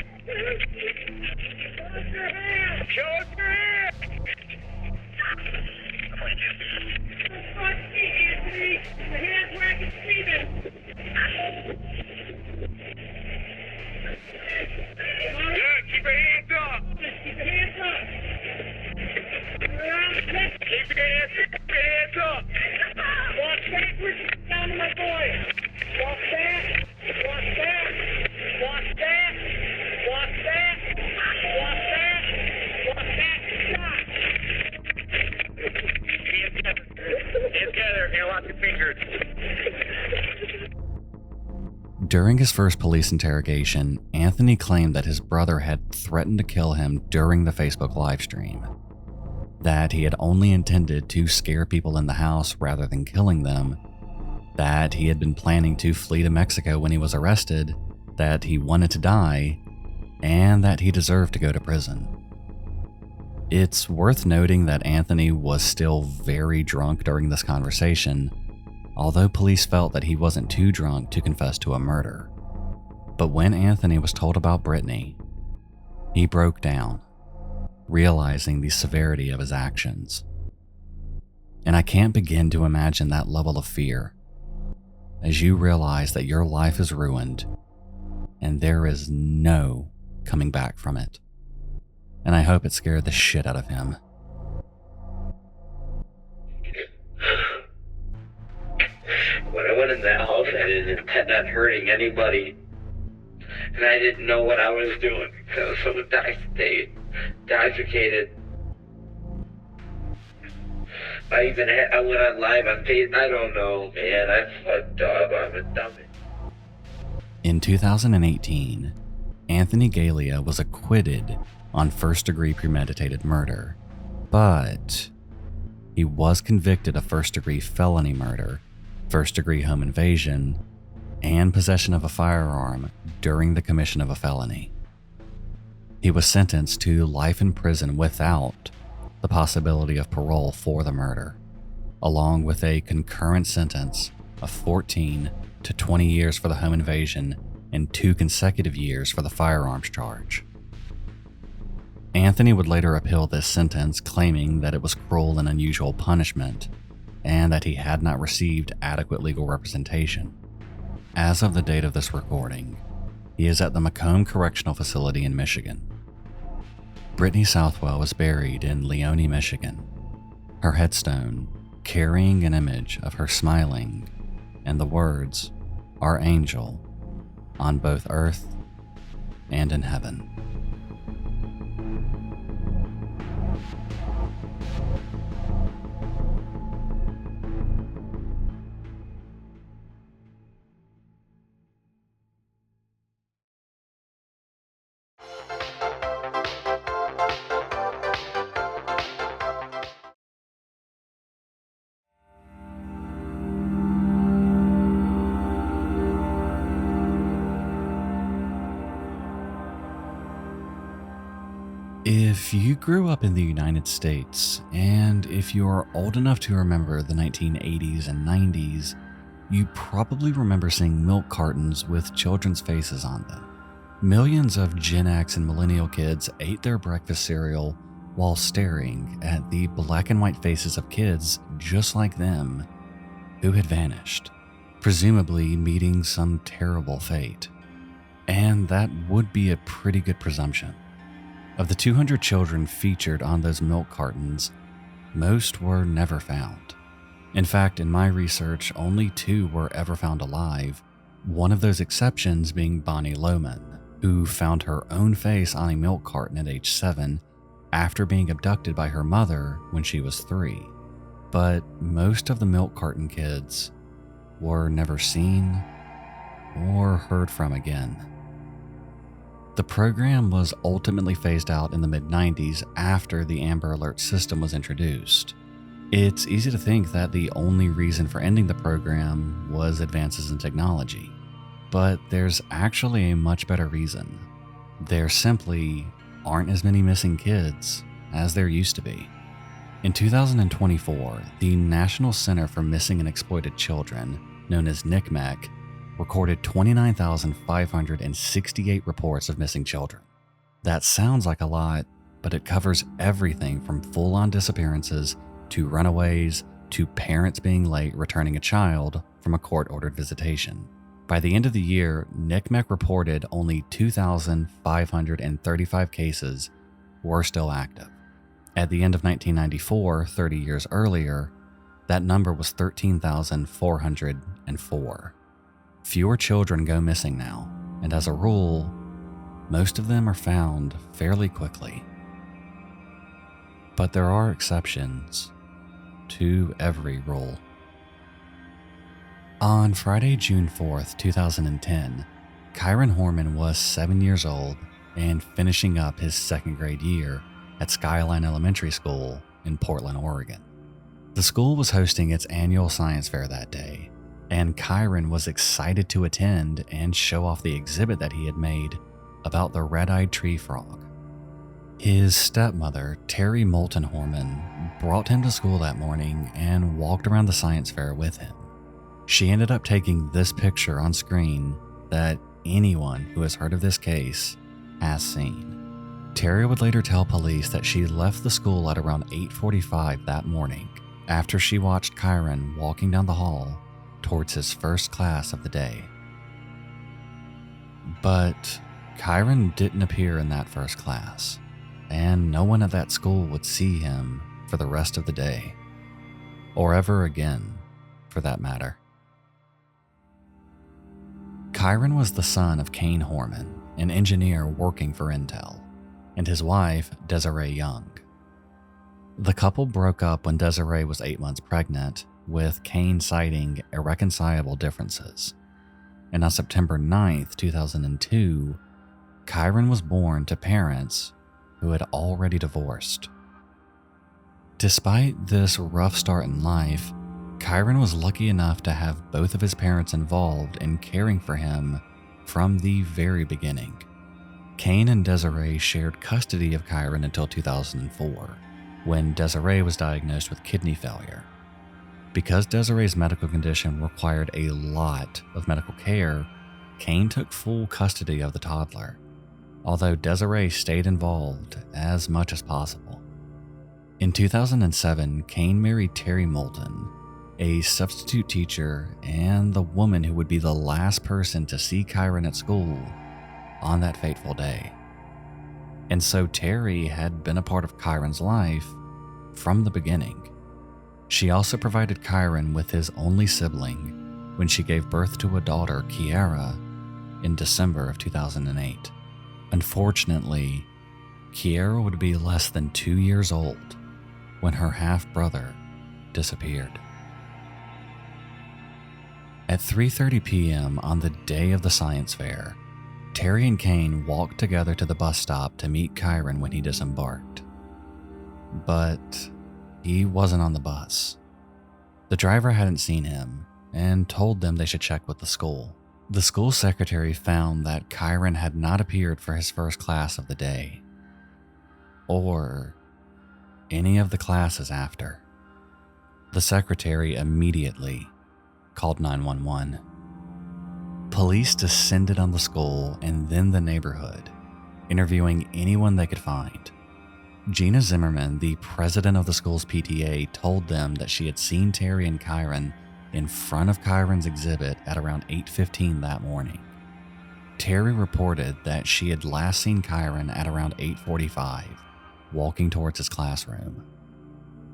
Show us your hand. Anthony. The hand's where I can see them. Good. Keep your hands up. Keep your hands up. Keep your hands up. Walk backwards down to my boy. Walk back. Walk back. Walk back. Walk back. Walk back. Walk back. Stop. Hands together. And lock your fingers. During his first police interrogation, Anthony claimed that his brother had threatened to kill him during the Facebook livestream, that he had only intended to scare people in the house rather than killing them, that he had been planning to flee to Mexico when he was arrested, that he wanted to die, and that he deserved to go to prison. It's worth noting that Anthony was still very drunk during this conversation, although police felt that he wasn't too drunk to confess to a murder. But when Anthony was told about Brittany, he broke down, realizing the severity of his actions. And I can't begin to imagine that level of fear as you realize that your life is ruined and there is no coming back from it. And I hope it scared the shit out of him. When I went in that house, I didn't intend on hurting anybody. And I didn't know what I was doing because I was so intoxicated. I went on live on Facebook. I don't know, man. I fucked up. I'm a dummy. In 2018, Anthony Gelia was acquitted on first-degree premeditated murder, but he was convicted of first-degree felony murder, first-degree home invasion, and possession of a firearm during the commission of a felony. He was sentenced to life in prison without the possibility of parole for the murder, along with a concurrent sentence of 14 to 20 years for the home invasion and 2 consecutive years for the firearms charge. Anthony would later appeal this sentence, claiming that it was cruel and unusual punishment, and that he had not received adequate legal representation. As of the date of this recording, he is at the Macomb Correctional Facility in Michigan. Brittany Southwell was buried in Leone, Michigan, her headstone carrying an image of her smiling and the words, "Our angel," on both earth and in heaven. If you grew up in the United States, and if you're old enough to remember the 1980s and 90s, you probably remember seeing milk cartons with children's faces on them. Millions of Gen X and millennial kids ate their breakfast cereal while staring at the black and white faces of kids just like them who had vanished, presumably meeting some terrible fate. And that would be a pretty good presumption. Of the 200 children featured on those milk cartons, most were never found. In fact, in my research, only 2 were ever found alive, one of those exceptions being Bonnie Lohman, who found her own face on a milk carton at age 7 after being abducted by her mother when she was 3. But most of the milk carton kids were never seen or heard from again. The program was ultimately phased out in the mid-90s after the Amber Alert system was introduced. It's easy to think that the only reason for ending the program was advances in technology, but there's actually a much better reason. There simply aren't as many missing kids as there used to be. In 2024, the National Center for Missing and Exploited Children, known as NCMEC, recorded 29,568 reports of missing children. That sounds like a lot, but it covers everything from full-on disappearances to runaways to parents being late returning a child from a court-ordered visitation. By the end of the year, NCMEC reported only 2,535 cases were still active. At the end of 1994, 30 years earlier, that number was 13,404. Fewer children go missing now, and as a rule, most of them are found fairly quickly. But there are exceptions to every rule. On Friday, June 4th, 2010, Kyron Horman was 7 years old and finishing up his second grade year at Skyline Elementary School in Portland, Oregon. The school was hosting its annual science fair that day, and Kyron was excited to attend and show off the exhibit that he had made about the red-eyed tree frog. His stepmother, Terry Moulton Horman, brought him to school that morning and walked around the science fair with him. She ended up taking this picture on screen that anyone who has heard of this case has seen. Terry would later tell police that she left the school at around 8:45 that morning after she watched Kyron walking down the hall towards his first class of the day. But Kyron didn't appear in that first class, and no one at that school would see him for the rest of the day, or ever again, for that matter. Kyron was the son of Kane Horman, an engineer working for Intel, and his wife, Desiree Young. The couple broke up when Desiree was 8 months pregnant, with Kane citing irreconcilable differences. And on September 9th, 2002, Kyron was born to parents who had already divorced. Despite this rough start in life, Kyron was lucky enough to have both of his parents involved in caring for him from the very beginning. Kane and Desiree shared custody of Kyron until 2004, when Desiree was diagnosed with kidney failure. Because Desiree's medical condition required a lot of medical care, Kane took full custody of the toddler, although Desiree stayed involved as much as possible. In 2007, Kane married Terry Moulton, a substitute teacher and the woman who would be the last person to see Kyron at school on that fateful day. And so Terry had been a part of Kyron's life from the beginning. She also provided Kyron with his only sibling when she gave birth to a daughter, Kiara, in December of 2008. Unfortunately, Kiara would be less than 2 years old when her half-brother disappeared. At 3:30 p.m. on the day of the science fair, Terry and Kane walked together to the bus stop to meet Kyron when he disembarked. But he wasn't on the bus. The driver hadn't seen him and told them they should check with the school. The school secretary found that Kyron had not appeared for his first class of the day, or any of the classes after. The secretary immediately called 911. Police descended on the school and then the neighborhood, interviewing anyone they could find. Gina Zimmerman, the president of the school's PTA, told them that she had seen Terry and Kyron in front of Kyron's exhibit at around 8:15 that morning. Terry reported that she had last seen Kyron at around 8:45, walking towards his classroom.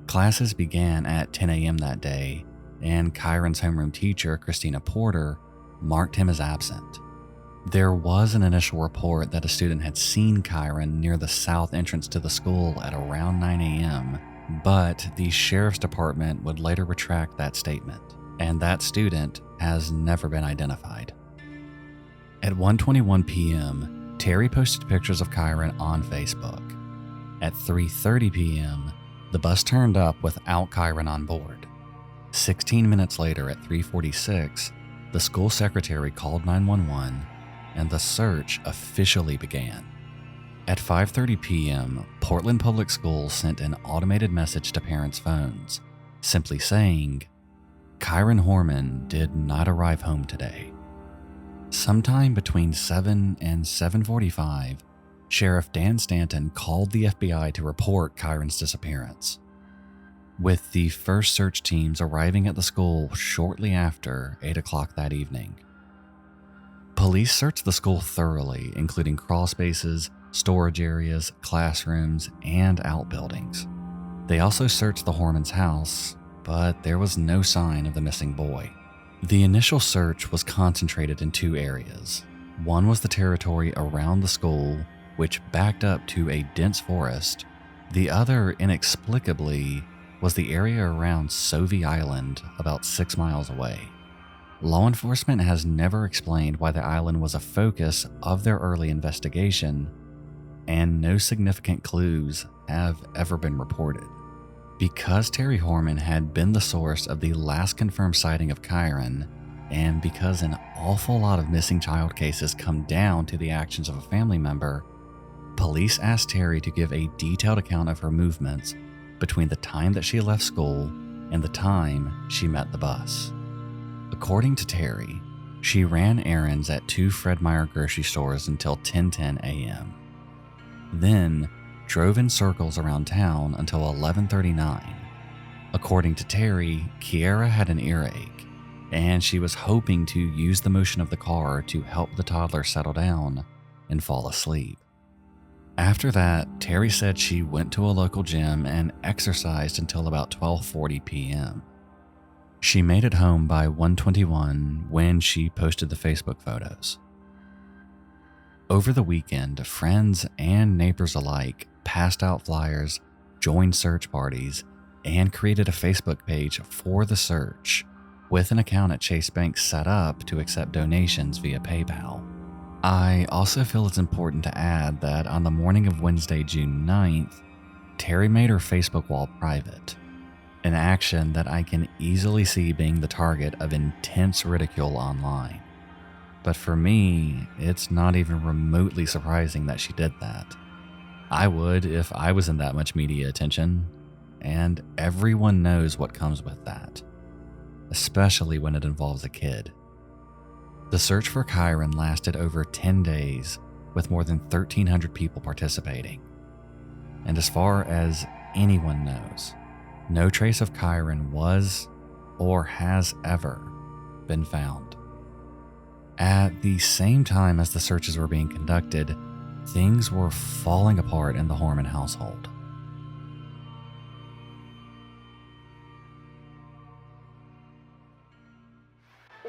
Classes began at 10 a.m. that day, and Kyron's homeroom teacher, Christina Porter, marked him as absent. There was an initial report that a student had seen Kyron near the south entrance to the school at around 9 a.m., but the sheriff's department would later retract that statement, and that student has never been identified. At 1:21 p.m., Terry posted pictures of Kyron on Facebook. At 3:30 p.m., the bus turned up without Kyron on board. 16 minutes later, at 3:46, the school secretary called 911 and the search officially began. At 5:30 p.m., Portland Public Schools sent an automated message to parents' phones, simply saying, "Kyron Horman did not arrive home today." Sometime between 7 and 7:45, Sheriff Dan Stanton called the FBI to report Kyron's disappearance, with the first search teams arriving at the school shortly after 8 o'clock that evening. Police searched the school thoroughly, including crawl spaces, storage areas, classrooms, and outbuildings. They also searched the Horman's house, but there was no sign of the missing boy. The initial search was concentrated in two areas. One was the territory around the school, which backed up to a dense forest. The other, inexplicably, was the area around Sovey Island, about 6 miles away. Law enforcement has never explained why the island was a focus of their early investigation, and no significant clues have ever been reported. Because Terry Horman had been the source of the last confirmed sighting of Kyron, and because an awful lot of missing child cases come down to the actions of a family member, police asked Terry to give a detailed account of her movements between the time that she left school and the time she met the bus. According to Terry, she ran errands at 2 Fred Meyer grocery stores until 10:10 a.m. Then drove in circles around town until 11:39. According to Terry, Kiera had an earache, and she was hoping to use the motion of the car to help the toddler settle down and fall asleep. After that, Terry said she went to a local gym and exercised until about 12:40 p.m. She made it home by 1:21 when she posted the Facebook photos. Over the weekend, friends and neighbors alike passed out flyers, joined search parties, and created a Facebook page for the search, with an account at Chase Bank set up to accept donations via PayPal. I also feel it's important to add that on the morning of Wednesday, June 9th, Terry made her Facebook wall private, an action that I can easily see being the target of intense ridicule online. But for me, it's not even remotely surprising that she did that. I would if I was in that much media attention, and everyone knows what comes with that, especially when it involves a kid. The search for Kyron lasted over 10 days, with more than 1,300 people participating. And as far as anyone knows, no trace of Kyron was or has ever been found. At the same time as the searches were being conducted, things were falling apart in the Horman household.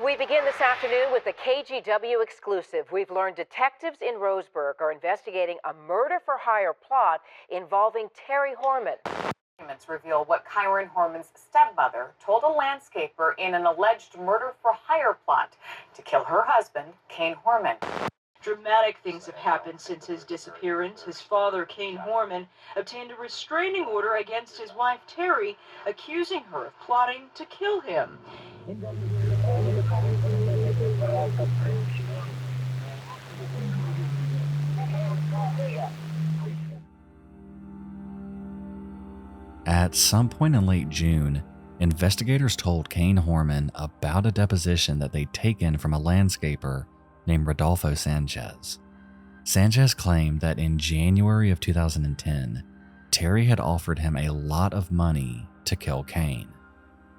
We begin this afternoon with the KGW exclusive. We've learned detectives in Roseburg are investigating a murder-for-hire plot involving Terry Horman. Documents reveal what Kyron Horman's stepmother told a landscaper in an alleged murder-for-hire plot to kill her husband, Kane Horman. Dramatic things have happened since his disappearance. His father, Kane Horman, obtained a restraining order against his wife, Terry, accusing her of plotting to kill him. At some point in late June, investigators told Kane Horman about a deposition that they'd taken from a landscaper named Rodolfo Sanchez. Sanchez claimed that in January of 2010, Terry had offered him a lot of money to kill Kane.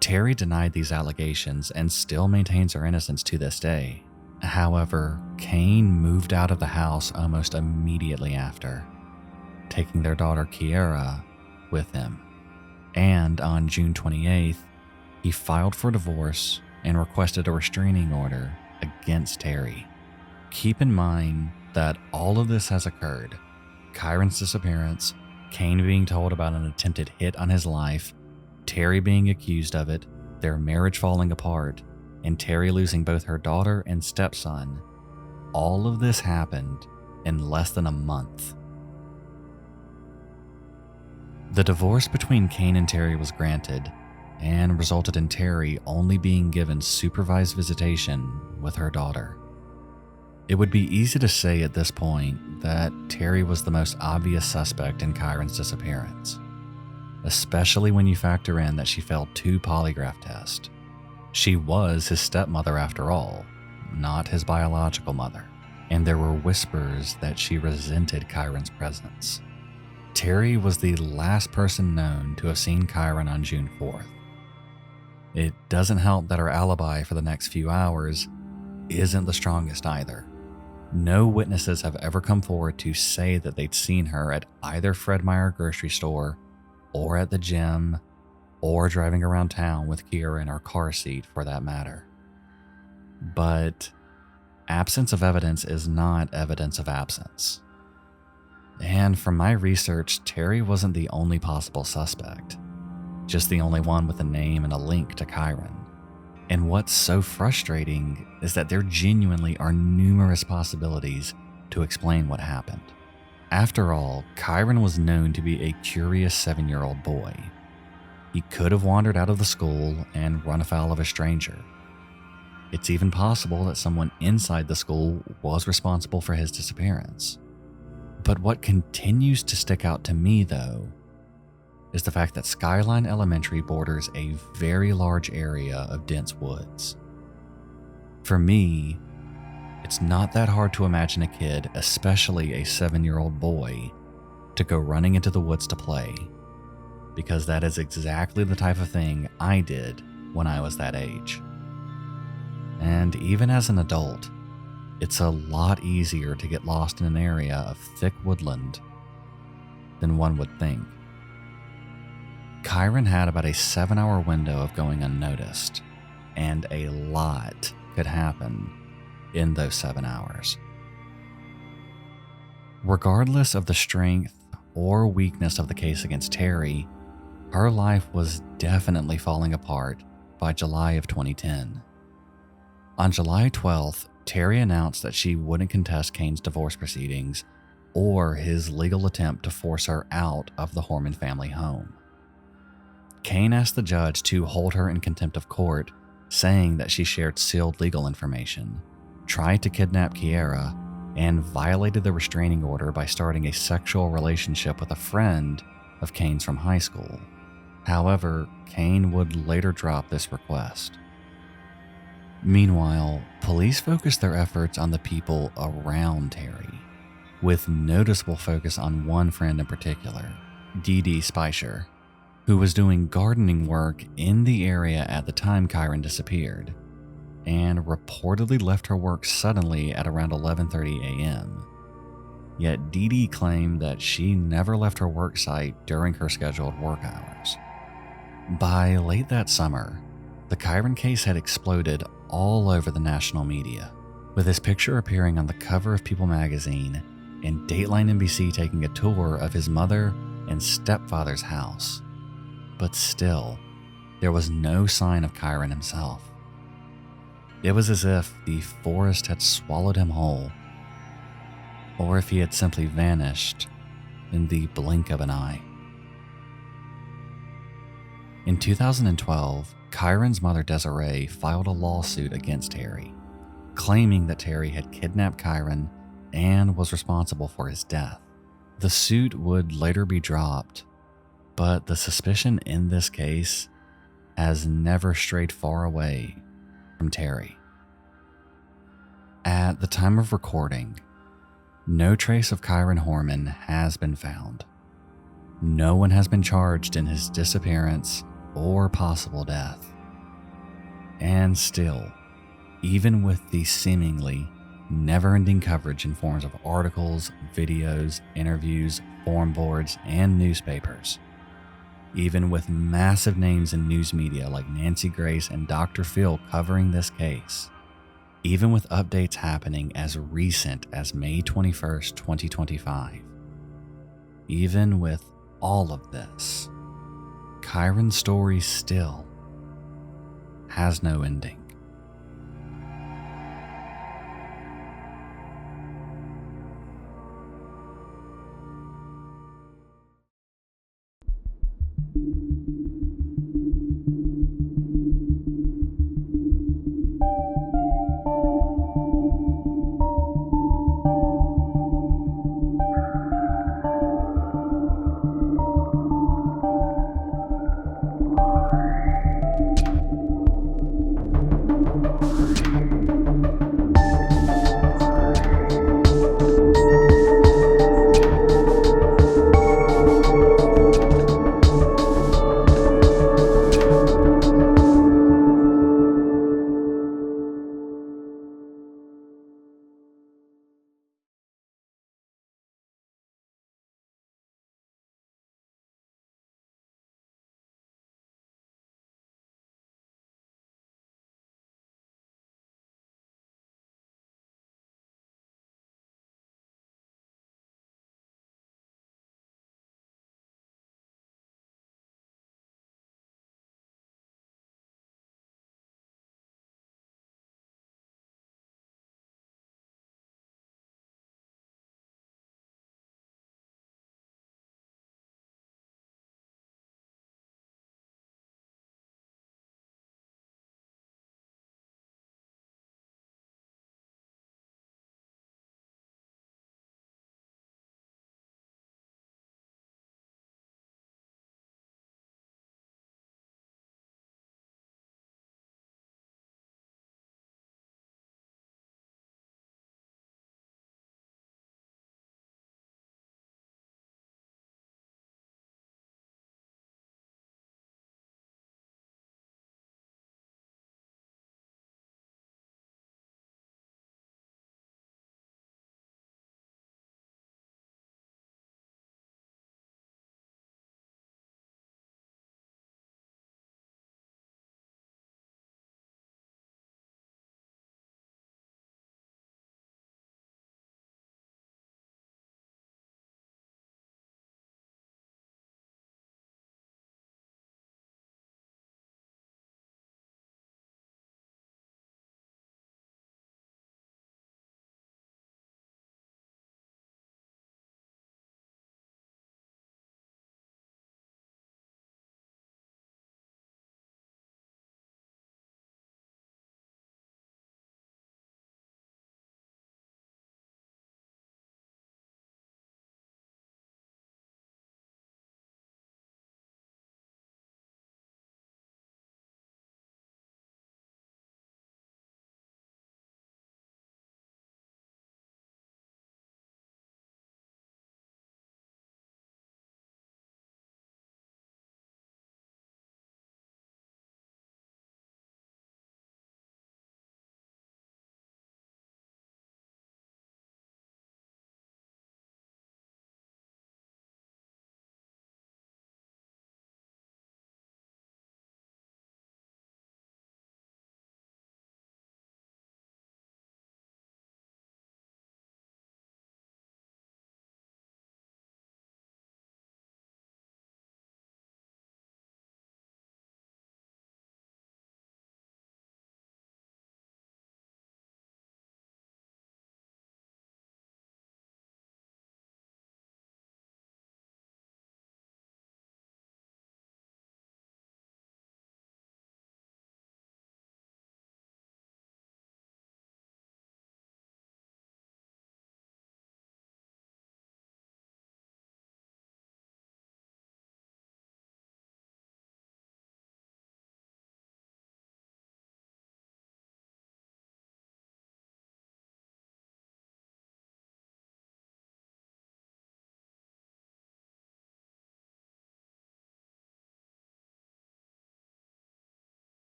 Terry denied these allegations and still maintains her innocence to this day. However, Kane moved out of the house almost immediately after, taking their daughter Kiera with him. And on June 28th, he filed for divorce and requested a restraining order against Terry. Keep in mind that all of this has occurred. Kyron's disappearance, Kane being told about an attempted hit on his life, Terry being accused of it, their marriage falling apart, and Terry losing both her daughter and stepson. All of this happened in less than a month. The divorce between Kane and Terry was granted, and resulted in Terry only being given supervised visitation with her daughter. It would be easy to say at this point that Terry was the most obvious suspect in Kyron's disappearance, especially when you factor in that she failed 2 polygraph tests. She was his stepmother after all, not his biological mother, and there were whispers that she resented Kyron's presence. Terry was the last person known to have seen Kyron on June 4th. It doesn't help that her alibi for the next few hours isn't the strongest either. No witnesses have ever come forward to say that they'd seen her at either Fred Meyer grocery store, or at the gym, or driving around town with Kyra in her car seat for that matter. But absence of evidence is not evidence of absence. And from my research, Terry wasn't the only possible suspect, just the only one with a name and a link to Kyron. And what's so frustrating is that there genuinely are numerous possibilities to explain what happened. After all, Kyron was known to be a curious 7-year-old boy. He could have wandered out of the school and run afoul of a stranger. It's even possible that someone inside the school was responsible for his disappearance. But what continues to stick out to me, though, is the fact that Skyline Elementary borders a very large area of dense woods. For me, it's not that hard to imagine a kid, especially a 7-year-old boy, to go running into the woods to play, because that is exactly the type of thing I did when I was that age. And even as an adult, it's a lot easier to get lost in an area of thick woodland than one would think. Kyron had about a 7-hour window of going unnoticed, and a lot could happen in those 7 hours. Regardless of the strength or weakness of the case against Terry, her life was definitely falling apart by July of 2010. On July 12th, Terry announced that she wouldn't contest Kane's divorce proceedings or his legal attempt to force her out of the Horman family home. Kane asked the judge to hold her in contempt of court, saying that she shared sealed legal information, tried to kidnap Kyra, and violated the restraining order by starting a sexual relationship with a friend of Kane's from high school. However, Kane would later drop this request. Meanwhile, police focused their efforts on the people around Terry, with noticeable focus on one friend in particular, Dee Dee Speicher, who was doing gardening work in the area at the time Kyron disappeared, and reportedly left her work suddenly at around 11:30 a.m. Yet Dee Dee claimed that she never left her work site during her scheduled work hours. By late that summer, the Kyron case had exploded all over the national media, with his picture appearing on the cover of People magazine and Dateline NBC taking a tour of his mother and stepfather's house. But still, there was no sign of Kyron himself. It was as if the forest had swallowed him whole, or if he had simply vanished in the blink of an eye. In 2012, Kyron's mother Desiree filed a lawsuit against Terry, claiming that Terry had kidnapped Kyron and was responsible for his death. The suit would later be dropped, but the suspicion in this case has never strayed far away from Terry. At the time of recording, no trace of Kyron Horman has been found. No one has been charged in his disappearance or possible death. And still, even with the seemingly never-ending coverage in forms of articles, videos, interviews, forum boards, and newspapers, even with massive names in news media like Nancy Grace and Dr. Phil covering this case, even with updates happening as recent as May 21st, 2025, even with all of this, Kyron's story still has no ending.